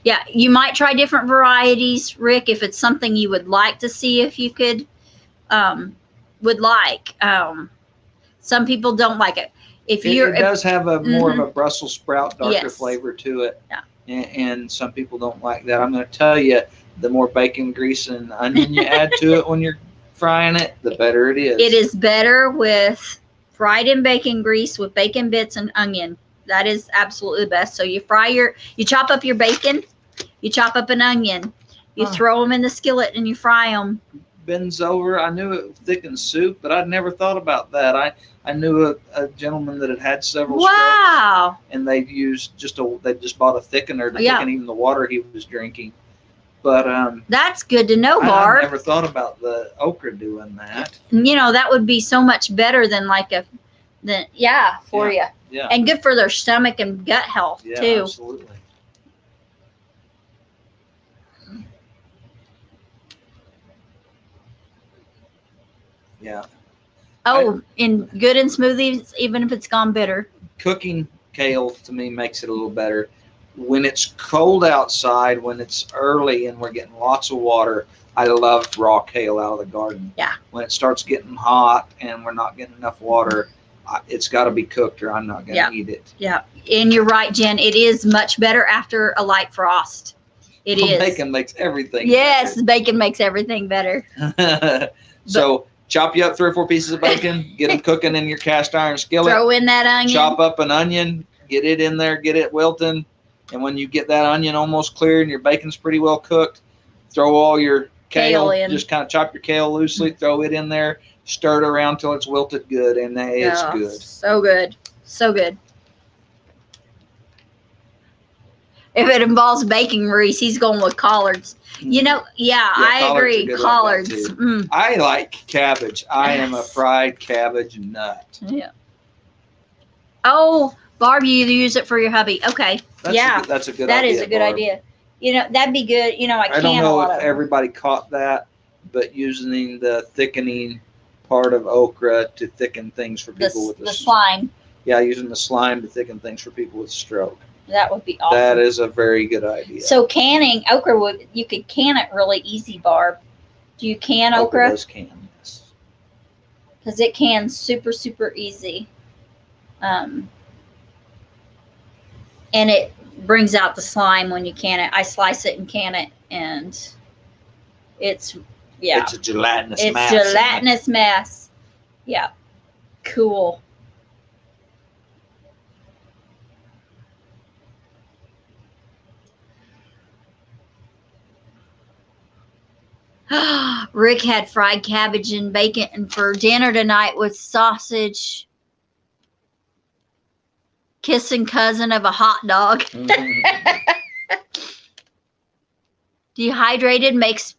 Yeah, you might try different varieties, Rick, if it's something you would like to see if you could, would like. Some people don't like it. It does have a more of a Brussels sprout, darker flavor to it. Yeah. And some people don't like that. I'm going to tell you, the more bacon grease and onion you add to it when you're frying it, the better it is. It is better with fried in bacon grease with bacon bits and onion. That is absolutely the best. So you chop up your bacon, you chop up an onion, you throw them in the skillet and you fry them. Bends over. I knew it thickens soup, but I'd never thought about that. I knew a gentleman that had several strokes, and they just bought a thickener to thicken even the water he was drinking. But that's good to know, Barb. I never thought about the okra doing that. That would be so much better than for you. Yeah. And good for their stomach and gut health too. Absolutely. Yeah. Oh, in good in smoothies, even if it's gone bitter. Cooking kale to me makes it a little better. When it's cold outside, when it's early and we're getting lots of water, I love raw kale out of the garden. Yeah. When it starts getting hot and we're not getting enough water, it's got to be cooked or I'm not going to eat it. Yeah. And you're right, Jen. It is much better after a light frost. It is. Bacon makes everything Yes, bacon makes everything better. So chop you up 3 or 4 pieces of bacon, get them cooking in your cast iron skillet. Throw in that onion. Chop up an onion, get it in there, get it wilting. And when you get that onion almost clear and your bacon's pretty well cooked, throw all your kale in. Just kind of chop your kale loosely, throw it in there, stir it around till it's wilted good, and it's good. So good. So good. If it involves bacon, Maurice, he's going with collards. You know, I agree. Collards. Like I like cabbage. I am a fried cabbage nut. Yeah. Oh, Barb, you use it for your hubby. Okay. That's a good idea. That is a good idea. You know, that'd be good. You know, I don't know if everybody caught that, but using the thickening part of okra to thicken things for people with the slime. Yeah, using the slime to thicken things for people with stroke. That would be awesome. That is a very good idea. So canning okra you could can it really easy, Barb. Do you can okra? Does can, yes. Because it cans super, super easy. And it brings out the slime when you can it. I slice it and can it, and it's It's a gelatinous mass. It's gelatinous mass. Yeah. Cool. Rick had fried cabbage and bacon for dinner tonight with sausage. Kissing cousin of a hot dog. Dehydrated makes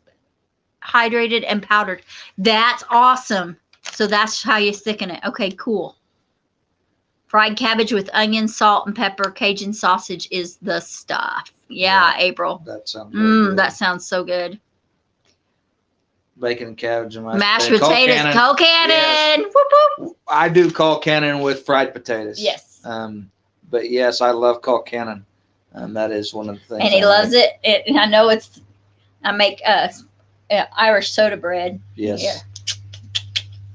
hydrated and powdered. That's awesome. So that's how you thicken it. Okay, cool. Fried cabbage with onion, salt, and pepper. Cajun sausage is the stuff. Yeah. April. That sounds good. That sounds so good. Bacon and cabbage and mashed potatoes. Colcannon. Yes. Whoop, whoop. I do Colcannon with fried potatoes. Yes. But yes, I love Colcannon. That is one of the things. And he loves it. I know I make Irish soda bread. Yes. Yeah.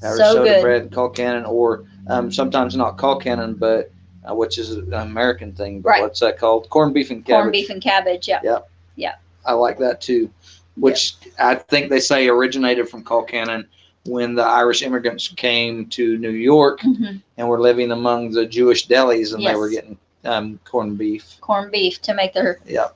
Irish so soda good. bread, Colcannon, or sometimes not Colcannon, but which is an American thing. But what's that called? Corned beef and cabbage. Corned beef and cabbage. Yeah. Yep. Yeah. I like that too. Which I think they say originated from Colcannon when the Irish immigrants came to New York and were living among the Jewish delis, and they were getting corned beef. Corned beef to make their yeah.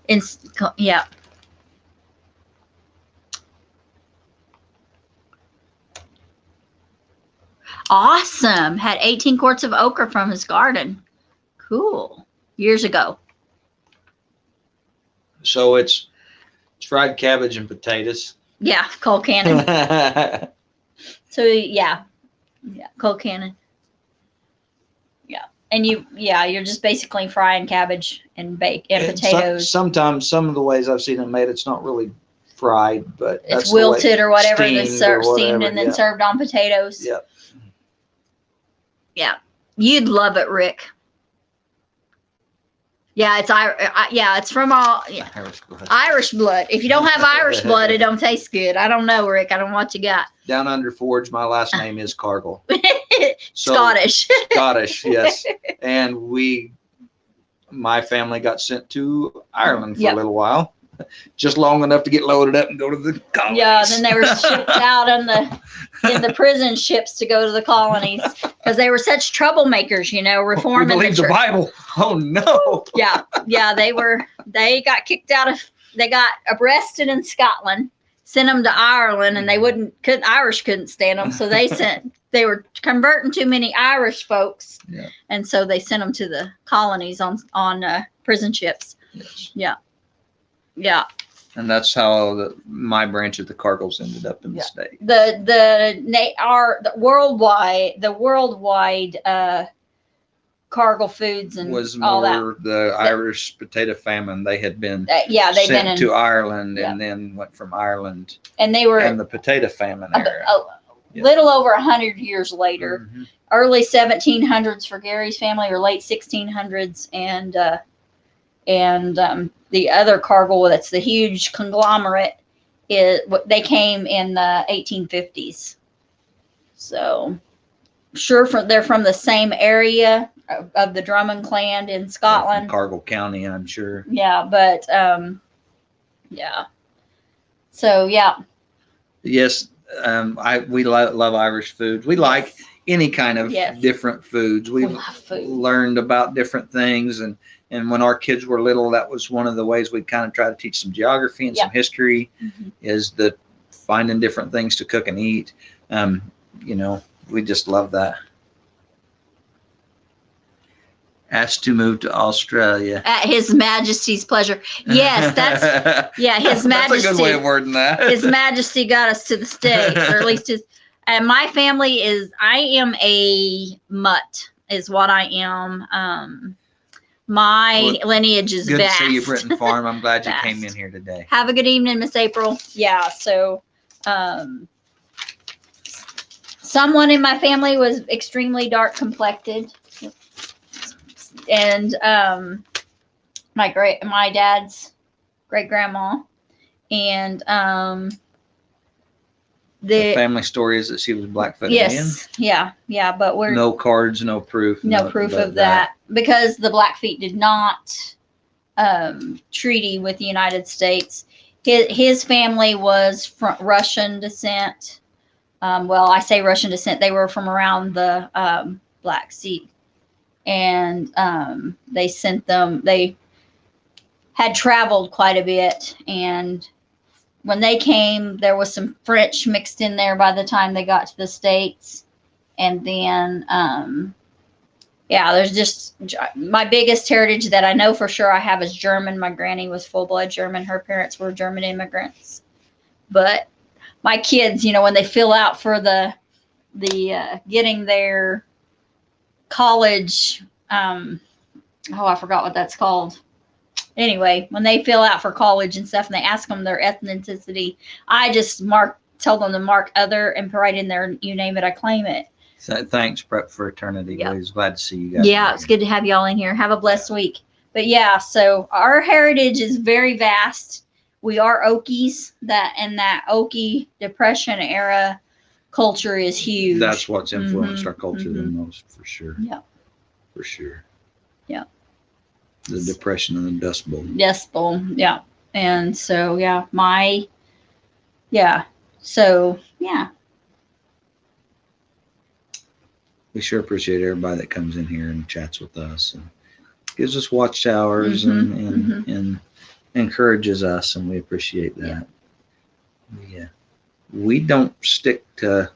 Awesome. Had 18 quarts of okra from his garden. Cool. Years ago. So it's fried cabbage and potatoes. Yeah, Colcannon. So yeah, Colcannon. Yeah, and you're just basically frying cabbage and potatoes. Sometimes some of the ways I've seen it made, it's not really fried, but it's wilted or whatever, and then steamed and then served on potatoes. Yep. Yeah, you'd love it, Rick. Yeah, it's from Irish blood. If you don't have Irish blood, it don't taste good. I don't know, Rick. I don't know what you got. Down under Forge, my last name is Cargill. Scottish. Scottish, yes. And my family got sent to Ireland for a little while. Just long enough to get loaded up and go to the colonies. Yeah, then they were shipped out in the prison ships to go to the colonies because they were such troublemakers, reforming. We believe the Bible. Oh no. Yeah, they got kicked out they got arrested in Scotland, sent them to Ireland, and Irish couldn't stand them, so they were converting too many Irish folks, and so they sent them to the colonies on prison ships. Yes. Yeah. And that's how my branch of the Cargills ended up in the state. The worldwide Cargill foods and was all more that. The Irish potato famine. They had been they've sent been to Ireland and then went from Ireland. And they were in the potato famine era. little over 100 years later. Mhm. Early 1700s for Gary's family, or late 1600s, and the other Cargill, that's the huge conglomerate, they came in the 1850s. So sure, they're from the same area of the Drummond clan in Scotland. Cargill County, I'm sure. Yeah, but yeah. So yeah. Yes, we love Irish food. We like any kind of Yes. different foods. We We've love food. learned about different things, and when our kids were little, that was one of the ways we kind of try to teach some geography and some history, is the finding different things to cook and eat. You know, we just love that. Asked to move to Australia At His Majesty's pleasure. Yes, that's His Majesty. That's a good way of wording that. His Majesty got us to the States, or at least his. And my family I am a mutt, is what I am. My lineage is good vast. to see you, Britton Farm. I'm glad you Vast. came in here today. Have a good evening, Miss April. Yeah, so someone in my family was extremely dark complected. And my dad's great grandma, and the family story is that she was Blackfoot Indian. Yeah, but we're no cards, no proof, no proof of that, because the Blackfeet did not treaty with the United States. His family was from Russian descent. Well, I say Russian descent. They were from around the Black Sea. And they sent them, they had traveled quite a bit, and when they came, there was some French mixed in there by the time they got to the States. And then there's just my biggest heritage that I know for sure I have is German. My granny was full-blood German. Her parents were German immigrants. But my kids, when they fill out for the getting their college, I forgot what that's called. Anyway, when they fill out for college and stuff, and they ask them their ethnicity, I just tell them to mark other and write in there, you name it, I claim it. So thanks, Prep for Eternity. Yep. I was glad to see you guys. Yeah, it's good to have y'all in here. Have a blessed week. But yeah, so our heritage is very vast. We are Okies, that Okie Depression era culture is huge. That's what's influenced our culture the most, for sure. Yeah. For sure. Yeah. The Depression and the Dust Bowl. Dust Bowl, yeah. And so, We sure appreciate everybody that comes in here and chats with us and gives us watchtowers and encourages us, and we appreciate that. Yeah. We don't stick to a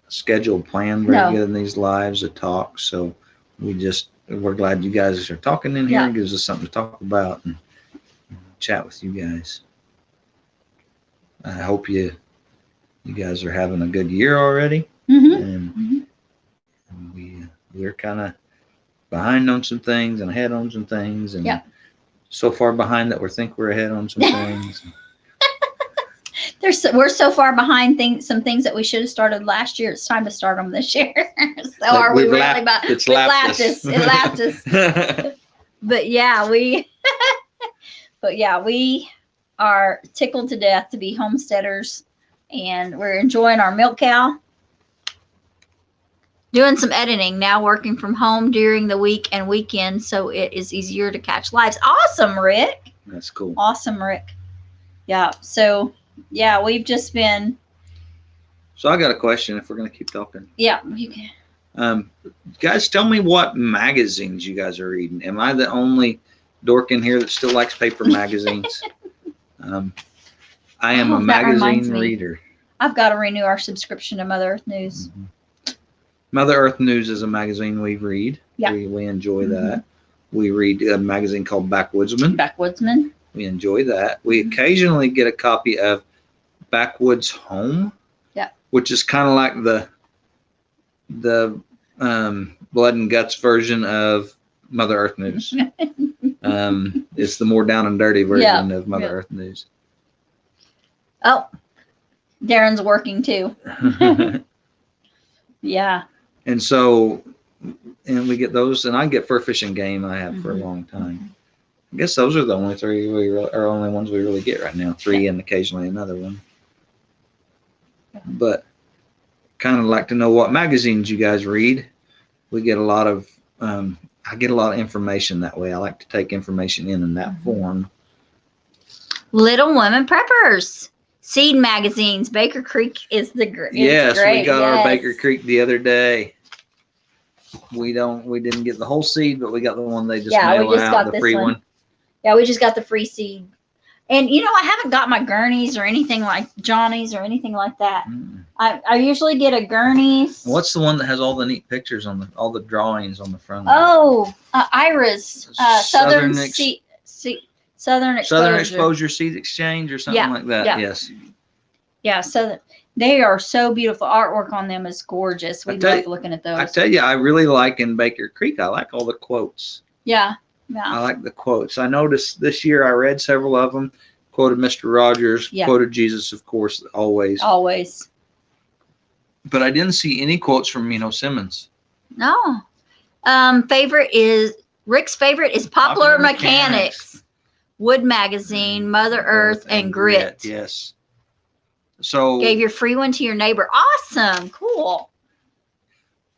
scheduled plan very good in these lives of talk, so we're glad you guys are talking in here. It gives us something to talk about and chat with you guys. I hope you guys are having a good year already. And we're kind of behind on some things and ahead on some things, and so far behind that we think we're ahead on some things. We're so far behind some things that we should have started last year. It's time to start them this year. So are we really about? It lapped us. But we are tickled to death to be homesteaders, and we're enjoying our milk cow. Doing some editing now, working from home during the week and weekend, so it is easier to catch lives. Awesome, Rick. That's cool. Awesome, Rick. Yeah. So, we've just been. So I got a question. If we're gonna keep talking. Yeah, you can. Guys, tell me what magazines you guys are reading. Am I the only dork in here that still likes paper magazines? I am a magazine reader. I've got to renew our subscription to Mother Earth News. Mother Earth News is a magazine we read. Yeah. We enjoy that. We read a magazine called Backwoodsman. We enjoy that. We occasionally get a copy of Backwoods Home. Yeah. Which is kind of like the blood and guts version of Mother Earth News. It's the more down and dirty version of Mother Earth News. Oh, Darren's working too. Yeah. And so, and we get those, and I get fur fishing game I have for a long time. I guess those are the only three only ones we really get right now. 3 and occasionally another one. But kind of like to know what magazines you guys read. We get a lot of, I get a lot of information that way. I like to take information in that form. Little Women Preppers. Seed magazines. Baker Creek is the Yes, great. we got our Baker Creek the other day. We didn't get the whole seed, but we got the one they just mail out, the free one. Yeah, we just got the free seed. And I haven't got my gurneys or anything like Johnny's or anything like that. I usually get a gurneys. What's the one that has all the neat pictures on all the drawings on the front? Ira's Southern Exposure Seed Exchange or something like that. Yeah. Yes. Yeah, so they are so beautiful. Artwork on them is gorgeous. We love looking at those. I tell you, I really like in Baker Creek. I like all the quotes. Yeah. I like the quotes. I noticed this year I read several of them. Quoted Mr. Rogers. Quoted Jesus, of course, always. Always. But I didn't see any quotes from Simmons. No. Rick's favorite is Popular Mechanics. Wood Magazine, Mother Earth, and Grit. Yes. So gave your free one to your neighbor. Awesome. Cool.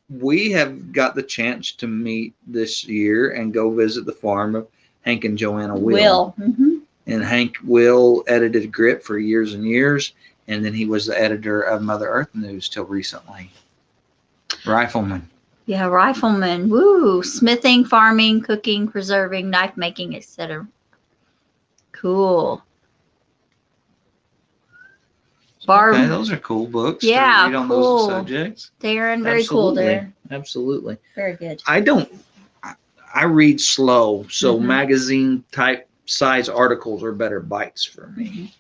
We have got the chance to meet this year and go visit the farm of Hank and Joanna Will. And Hank Will edited Grit for years and years. And then he was the editor of Mother Earth News till recently. Rifleman. Yeah, rifleman. Woo. Smithing, farming, cooking, preserving, knife making, etc. Cool. Okay, those are cool books. Yeah, to read on those subjects. Darren, very cool, Darren. Absolutely. Very good. I read slow, so magazine type size articles are better bites for me.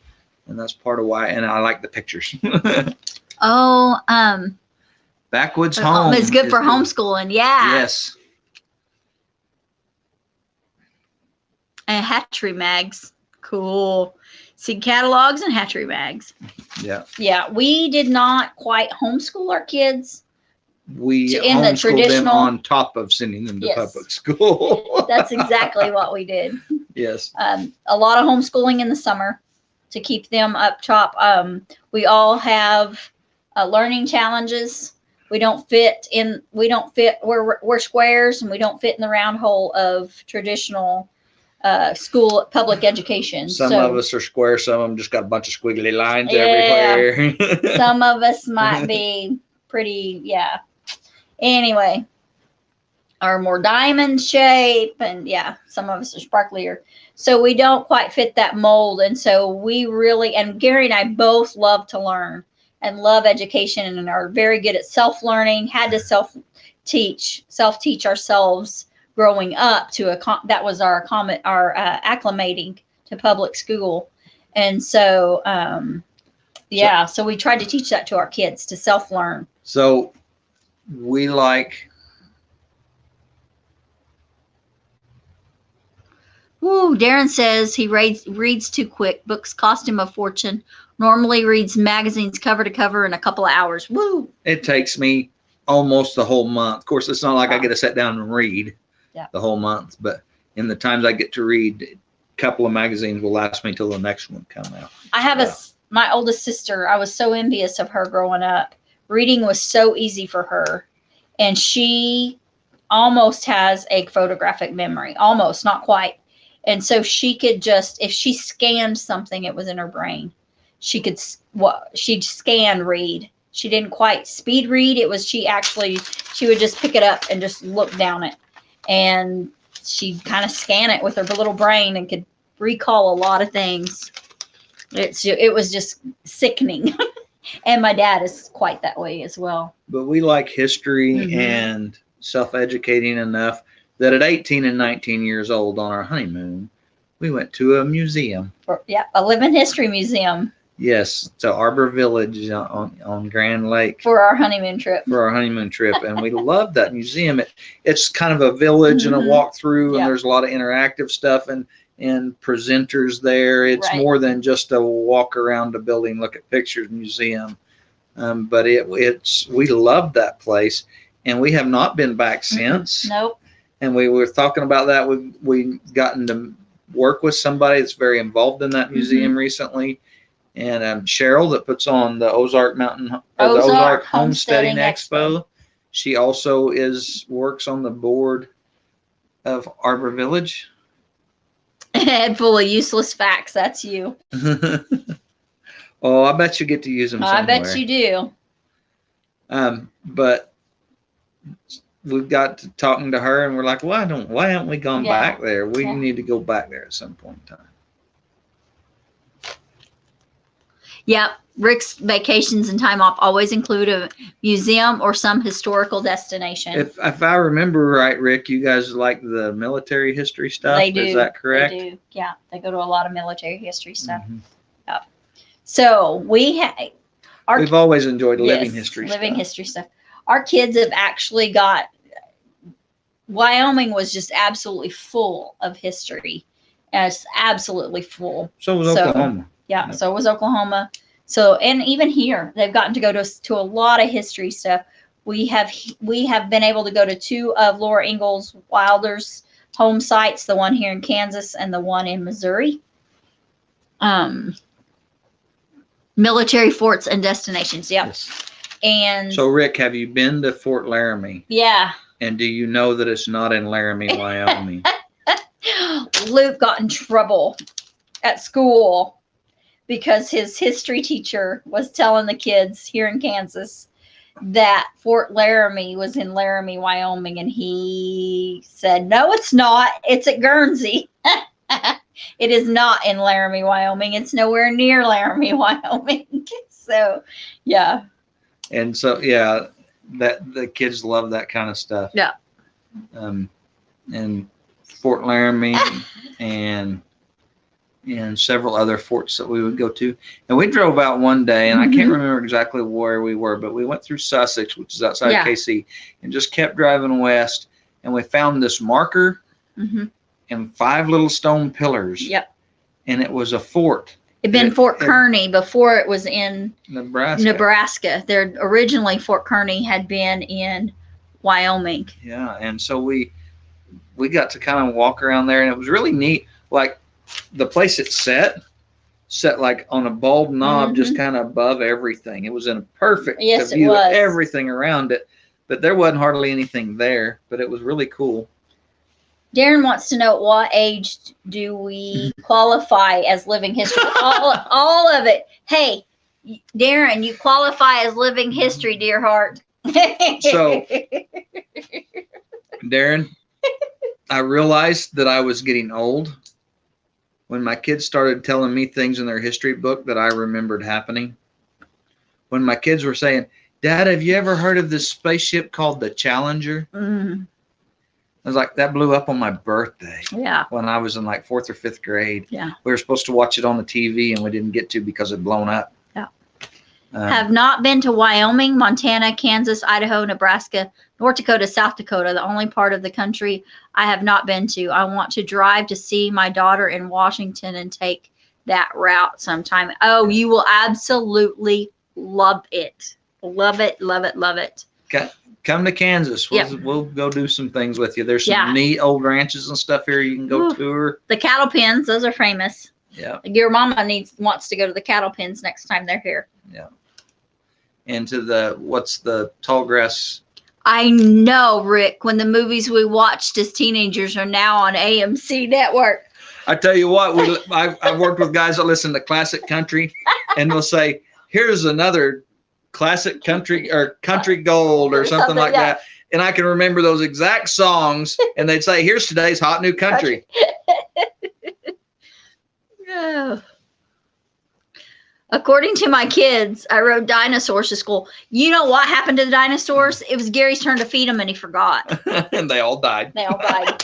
And that's part of why, and I like the pictures. Backwoods Home. It's good for homeschooling, yeah. Yes. And hatchery mags. Cool. Seed catalogs and hatchery mags. Yeah. Yeah, we did not quite homeschool our kids. We homeschooled them on top of sending them to public school. That's exactly what we did. Yes. A lot of homeschooling in the summer to keep them up top. We all have learning challenges. We're squares, and we don't fit in the round hole of traditional school public education. Some of us are square, some of them just got a bunch of squiggly lines everywhere. Some of us might be pretty, anyway, are more diamond shape, and some of us are sparklier. So we don't quite fit that mold. And so and Gary and I both love to learn and love education and are very good at self-learning, had to self-teach ourselves growing up that was our acclimating to public school. And so, so we tried to teach that to our kids to self-learn. So we like. Woo, Darren says he reads too quick. Books cost him a fortune. Normally reads magazines cover to cover in a couple of hours. Woo. It takes me almost the whole month. Of course, it's not like I get to sit down and read the whole month, but in the times I get to read, a couple of magazines will last me till the next one come out. I have my oldest sister. I was so envious of her growing up. Reading was so easy for her, and she almost has a photographic memory. Almost, not quite. And so she could if she scanned something, it was in her brain. She'd scan read. She didn't quite speed read. It was she would just pick it up and just look down it. And she'd kind of scan it with her little brain and could recall a lot of things. It was just sickening. And my dad is quite that way as well. But we like history and self-educating enough that at 18 and 19 years old on our honeymoon, we went to a museum. A living history museum. Yes, to Arbor Village on Grand Lake. For our honeymoon trip. And we loved that museum. It's kind of a village and a walkthrough, and there's a lot of interactive stuff. And and presenters there. It's Right. more than just a walk around the building, look at pictures, museum. But it's we love that place, and we have not been back since. Nope. And we were talking about that. We gotten to work with somebody that's very involved in that museum recently, and Cheryl that puts on the Ozark Mountain or the Ozark Homesteading Expo. She also works on the board of Arbor Village. Head full of useless facts. That's you. Oh, I bet you get to use them somewhere. I bet you do. But we got to talking to her, and we're like, why haven't we gone back there? We need to go back there at some point in time. Yep. Rick's vacations and time off always include a museum or some historical destination. If I remember right, Rick, you guys like the military history stuff. They do. Is that correct? They do. Yeah. They go to a lot of military history stuff. Yep. So we've always enjoyed living history stuff. Our kids have actually got, Wyoming was just absolutely full of history. And it's absolutely full. So was Oklahoma. Yeah. So was Oklahoma. So, and even here, they've gotten to go to a lot of history stuff. We have been able to go to 2 of Laura Ingalls Wilder's home sites, the one here in Kansas and the one in Missouri. Military forts and destinations. Yep. Yes. And so, Rick, have you been to Fort Laramie? Yeah. And do you know that it's not in Laramie, Wyoming? Luke got in trouble at school because his history teacher was telling the kids here in Kansas that Fort Laramie was in Laramie, Wyoming. And he said, no, it's not. It's at Guernsey. It is not in Laramie, Wyoming. It's nowhere near Laramie, Wyoming. So, yeah. And so, yeah, that the kids love that kind of stuff. Yeah. And Fort Laramie and several other forts that we would go to. And we drove out one day, and I can't remember exactly where we were, but we went through Sussex, which is outside of KC, and just kept driving west. And we found this marker and 5 little stone pillars. Yep. And it was a fort. It'd been Fort Kearny before it was in Nebraska. There originally Fort Kearny had been in Wyoming. Yeah, and so we got to kind of walk around there, and it was really neat. Like the place it set like on a bulb knob, just kind of above everything. It was in a perfect view of everything around it, but there wasn't hardly anything there. But it was really cool. Darren wants to know, at what age do we qualify as living history? all of it. Hey, Darren, you qualify as living history, dear heart. So, Darren, I realized that I was getting old when my kids started telling me things in their history book that I remembered happening. When my kids were saying, Dad, have you ever heard of this spaceship called the Challenger? I was like, that blew up on my birthday. Yeah. When I was in like 4th or 5th grade. Yeah. We were supposed to watch it on the TV, and we didn't get to because it blown up. Yeah. Have not been to Wyoming, Montana, Kansas, Idaho, Nebraska, North Dakota, South Dakota, the only part of the country I have not been to. I want to drive to see my daughter in Washington and take that route sometime. Oh, you will absolutely love it. Love it, love it, love it. Okay. Come to Kansas. We'll go do some things with you. There's some neat old ranches and stuff here you can go tour. The cattle pens, those are famous. Yeah. Your mama wants to go to the cattle pens next time they're here. Yeah. And to what's the tall grass? I know, Rick, when the movies we watched as teenagers are now on AMC network. I tell you what, I've worked with guys that listen to classic country, and they'll say, here's another classic country or country gold or something like that. And I can remember those exact songs, and they'd say, here's today's hot new country. Oh. According to my kids, I rode dinosaurs to school. You know what happened to the dinosaurs? It was Gary's turn to feed them, and he forgot. And they all died. They all died.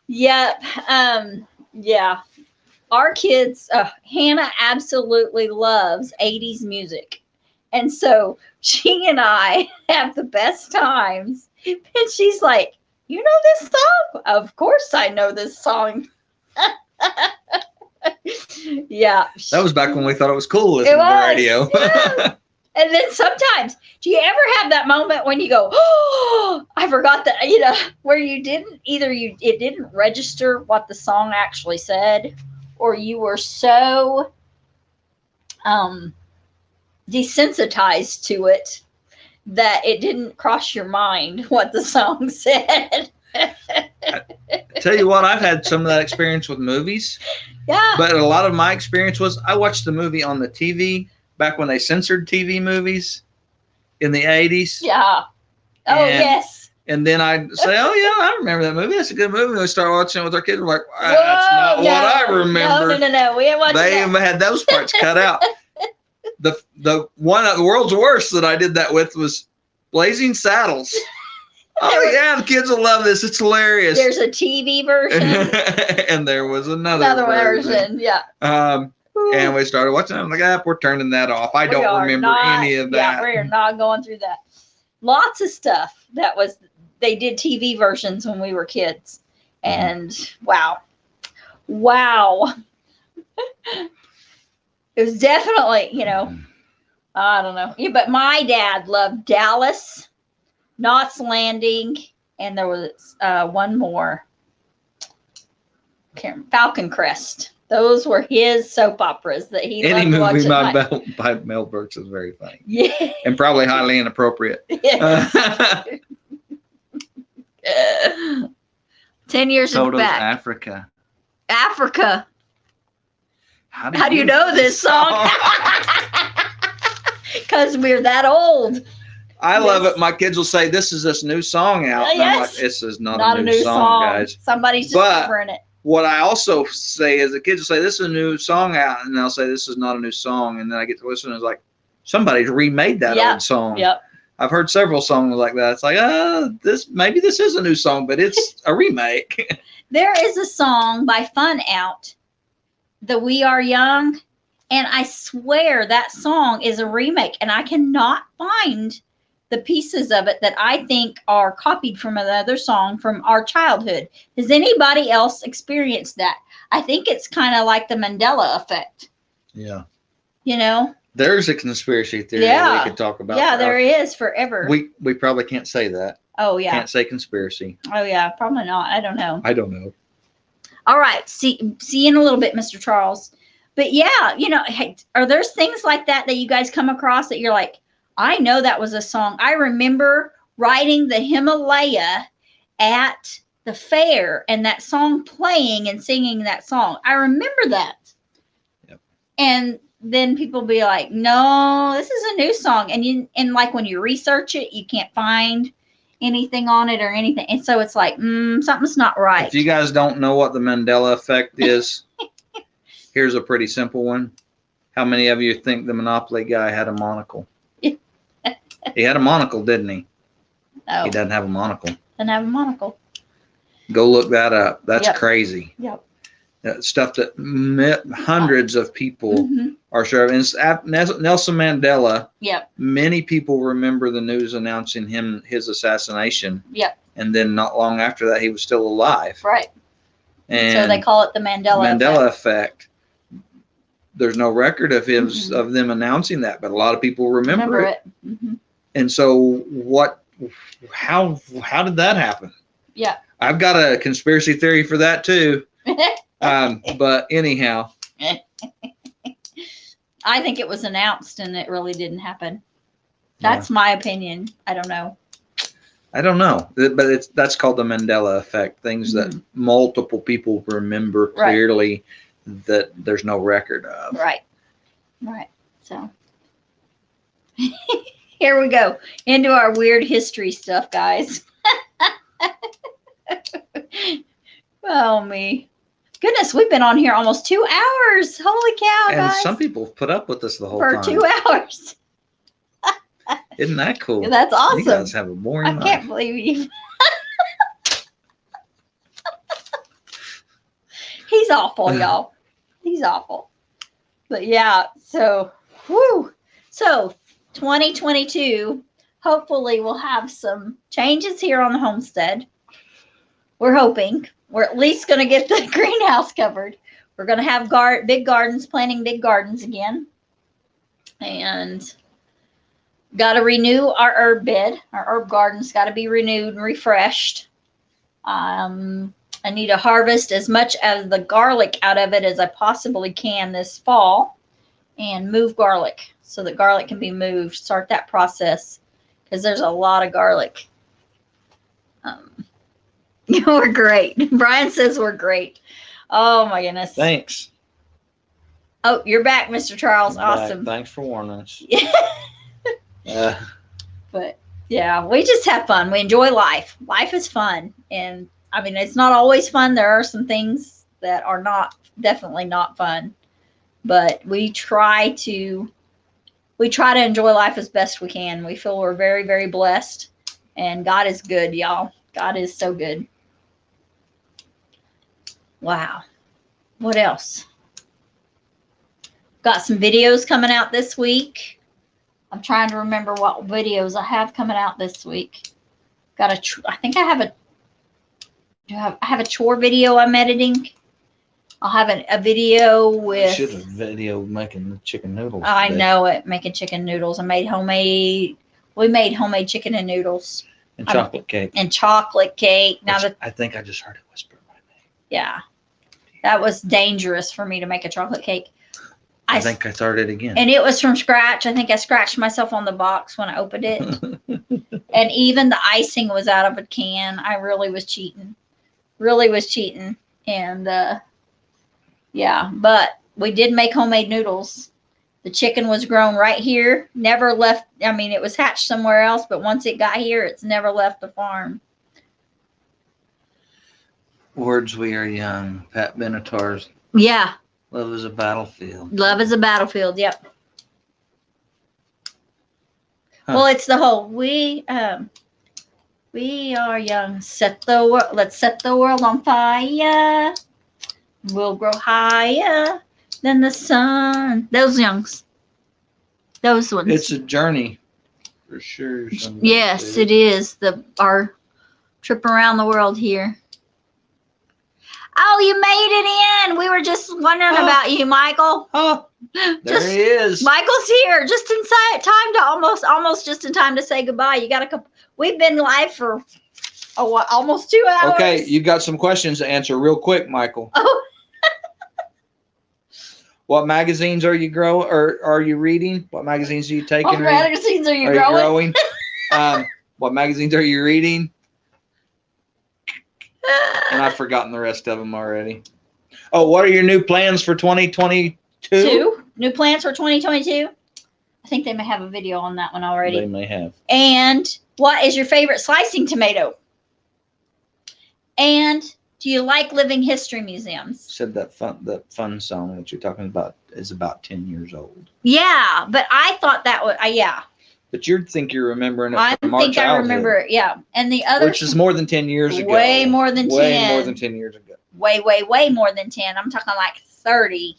Yep. Yeah. Our kids, Hannah absolutely loves 80s music. And so she and I have the best times. And she's like, You know this song? Of course I know this song. Yeah. That was back when we thought it was cool listening to the radio. Yeah. And then sometimes, do you ever have that moment when you go, oh, I forgot that, where you didn't, it didn't register what the song actually said, or you were so desensitized to it that it didn't cross your mind what the song said. Tell you what, I've had some of that experience with movies. Yeah. But a lot of my experience was I watched the movie on the TV back when they censored TV movies in the 80s. Yeah. Oh, yes. And then I'd say, oh, yeah, I remember that movie. That's a good movie. And we start watching it with our kids. We're like, that's not what I remember. No. We ain't watching They had those parts cut out. The one of the world's worst that I did that with was Blazing Saddles. Oh, yeah, the kids will love this. It's hilarious. There's a TV version. And there was another version. Yeah. And we started watching it. I'm like, we're turning that off. I don't remember any of that. Yeah, we're not going through that. Lots of stuff they did TV versions when we were kids. And wow. It was definitely, I don't know. Yeah, but my dad loved Dallas, Knots Landing, and there was one more. Falcon Crest. Those were his soap operas that he Any loved movie watching. by Mel Brooks is very funny. Yeah. And probably highly inappropriate. Yeah. 10 years Toto's back. Africa. How do you know this song? Because we're that old. I love it. My kids will say, this is this new song out. And I'm like, this is not a new song, guys. Somebody's discovering it. What I also say is the kids will say, this is a new song out. And they'll say, this is not a new song. And then I get to listen and it's like, somebody's remade that old song. Yep. I've heard several songs like that. It's like, maybe this is a new song, but it's a remake. There is a song by Fun Out, the We Are Young, and I swear that song is a remake, and I cannot find the pieces of it that I think are copied from another song from our childhood. Has anybody else experienced that? I think it's kind of like the Mandela Effect. Yeah. There's a conspiracy theory that we could talk about. Yeah, there is forever. We probably can't say that. Oh, yeah. Can't say conspiracy. Oh, yeah, probably not. I don't know. All right. See you in a little bit, Mr. Charles. But yeah, hey, are there things like that you guys come across that you're like, I know that was a song. I remember riding the Himalaya at the fair and that song playing and singing that song. I remember that. Yep. And then people be like, no, this is a new song. And like when you research it, you can't find anything on it or anything. And so it's like, something's not right. If you guys don't know what the Mandela Effect is, here's a pretty simple one. How many of you think the Monopoly guy had a monocle? He had a monocle, didn't he? No. He doesn't have a monocle. Doesn't have a monocle. Go look that up. That's crazy. Yep. Stuff that hundreds of people are sure of. And Nelson Mandela. Yep. Many people remember the news announcing his assassination. Yep. And then not long after that, he was still alive. Right. And so they call it the Mandela Effect. There's no record of them announcing that, but a lot of people remember it. Mm-hmm. And so how did that happen? Yeah. I've got a conspiracy theory for that too. But anyhow. I think it was announced and it really didn't happen. That's my opinion. I don't know. But that's called the Mandela Effect. Things that multiple people remember clearly that there's no record of. Right. So here we go into our weird history stuff, guys. Oh, me. Goodness, we've been on here almost 2 hours. Holy cow, guys. And some people have put up with us the whole time. For 2 hours. Isn't that cool? That's awesome. You guys have a boring life. I can't believe you. He's awful, y'all. He's awful. But yeah, so, So 2022, hopefully we'll have some changes here on the homestead. we're hoping we're at least going to get the greenhouse covered. We're going to have big gardens, planting big gardens again. And got to renew our herb bed. Our herb garden's got to be renewed and refreshed. I need to harvest as much of the garlic out of it as I possibly can this fall and move garlic so that garlic can be moved. Start that process because there's a lot of garlic. We're great. Brian says we're great. Oh my goodness. Thanks. Oh, you're back, Mr. Charles. Awesome. Thanks for warning us. But yeah, we just have fun. We enjoy life. Life is fun. And I mean, it's not always fun. There are some things that are definitely not fun, but we try to enjoy life as best we can. We feel we're very, very blessed, and God is good, y'all. God is so good. Wow. What else? Got some videos coming out this week. I'm trying to remember what videos I have coming out this week. I think I have a chore video I'm editing. I'll have a video with. I should have video making the chicken noodles. I know it, making chicken noodles. We made homemade chicken and noodles. And chocolate cake. And chocolate cake. I think I just heard it whisper my name. Yeah. That was dangerous for me to make a chocolate cake. I think I started again. And it was from scratch. I think I scratched myself on the box when I opened it. And even the icing was out of a can. I really was cheating. And yeah, but we did make homemade noodles. The chicken was grown right here. Never left. I mean, it was hatched somewhere else, but once it got here, it's never left the farm. Words we are young. Pat Benatar's. Yeah. Love is a battlefield. Love is a battlefield. Yep. Huh. Well, it's the whole we are young. Let's set the world on fire. We'll grow higher than the sun. Those ones. It's a journey, for sure. Yes, it is. Our trip around the world here. Oh, you made it in. We were just wondering about you, Michael. Oh, there he is. Michael's here, just in time to almost just in time to say goodbye. You got a couple. We've been live for almost 2 hours. Okay, you got some questions to answer real quick, Michael. Oh. What magazines are you reading? What magazines are you taking? What magazines are you growing? What magazines are you reading? And I've forgotten the rest of them already. Oh, what are your new plans for 2022? New plans for 2022? I think they may have a video on that one already. They may have. And what is your favorite slicing tomato? And do you like living history museums? Said that fun song that you're talking about is about 10 years old. Yeah, but I thought that was yeah. But you'd think you're remembering it from our childhood. I remember it, yeah. And the other, which is more than 10 years ago. Way more than 10. Way more than 10 years ago. Way more than 10. I'm talking like 30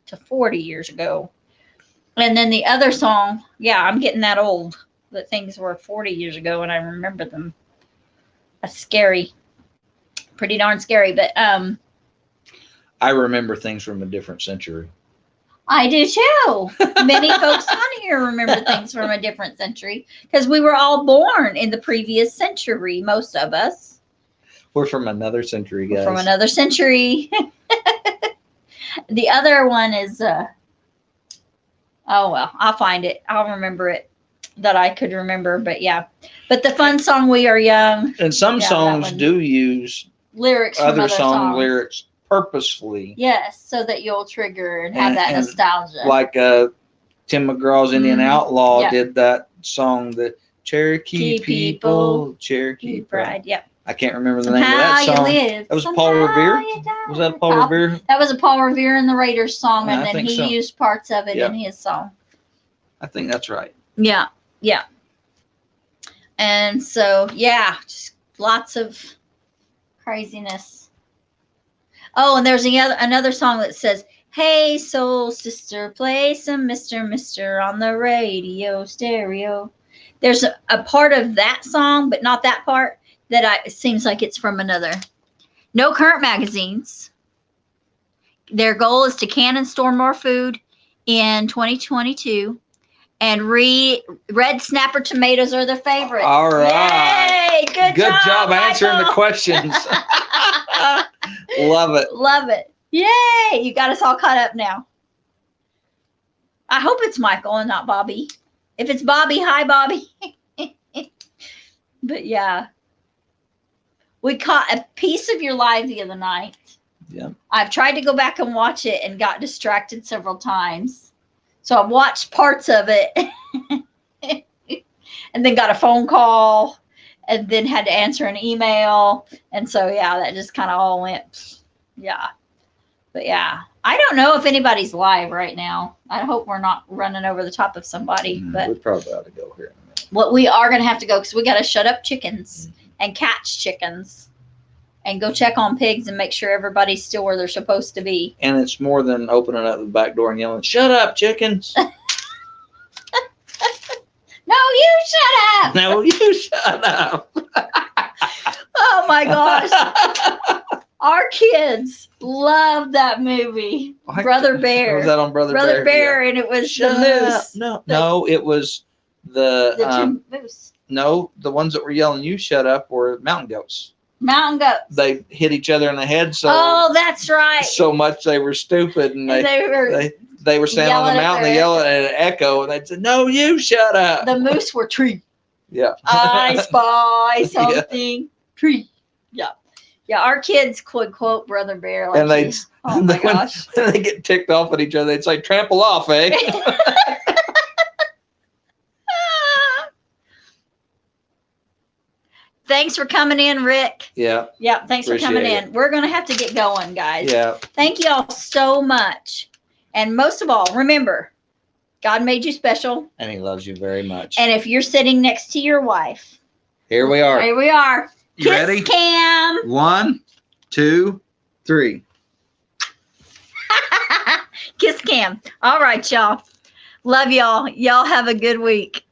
to 40 years ago. And then the other song, yeah, I'm getting that old. That things were 40 years ago and I remember them. That's scary. Pretty darn scary. But I remember things from a different century. I do too. Many folks on here remember things from a different century because we were all born in the previous century, most of us. We're from another century, guys. We're from another century. The other one is, oh, well, I'll find it. I'll remember it that I could remember, but yeah. But the fun song, We Are Young. And some songs do use lyrics from other songs. Lyrics purposefully. Yes, so that you'll trigger and have that nostalgia. Like Tim McGraw's Indian Outlaw did that song, the Cherokee people, Cherokee Pride. Yep. I can't remember the name of that song. That was Paul Revere? Was that Paul Revere? That was a Paul Revere and the Raiders song, and then he used parts of it in his song. I think that's right. Yeah, yeah. And so, yeah, just lots of craziness. Oh, and there's another song that says, "Hey, soul sister, play some Mr. on the radio stereo." There's a part of that song, but not that part, it seems like it's from another. No current magazines. Their goal is to can and store more food in 2022. And red snapper tomatoes are their favorite. All right. Yay! Good job answering the questions. Love it. Love it. Yay! You got us all caught up now. I hope it's Michael and not Bobby. If it's Bobby, hi, Bobby. But yeah. We caught a piece of your live the other night. Yeah. I've tried to go back and watch it and got distracted several times. So I've watched parts of it and then got a phone call and then had to answer an email. And so, yeah, that just kind of all went, yeah. But yeah, I don't know if anybody's live right now. I hope we're not running over the top of somebody. But we probably ought to go here in a minute. What we are going to have to go because we got to shut up chickens and catch chickens and go check on pigs and make sure everybody's still where they're supposed to be. And it's more than opening up the back door and yelling, "Shut up, chickens." No, you shut up. No, you shut up. Oh my gosh. Our kids love that movie. Brother Bear. Was that on Brother Bear? Brother Bear, yeah. And it was the moose. No, it was the two moose. No, the ones that were yelling, "You shut up," were mountain goats. Mountain goats. They hit each other in the head oh, that's right. So much they were stupid, and they were standing on the mountain, they yelled at an echo, and they'd say, "No, you shut up." The moose were tree. Yeah. I spy something. Yeah. Tree. Yeah. Yeah, our kids could quote Brother Bear. Like, and they, oh my gosh. When they get ticked off at each other, they'd say, "Trample off, eh?" Thanks for coming in, Rick. Yeah. Yeah, thanks for coming in. We're going to have to get going, guys. Yeah. Thank you all so much. And most of all, remember, God made you special. And he loves you very much. And if you're sitting next to your wife. Here we are. Here we are. You ready? Kiss Cam. 1, 2, 3. Kiss Cam. All right, y'all. Love y'all. Y'all have a good week.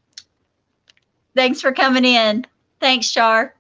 Thanks for coming in. Thanks, Char.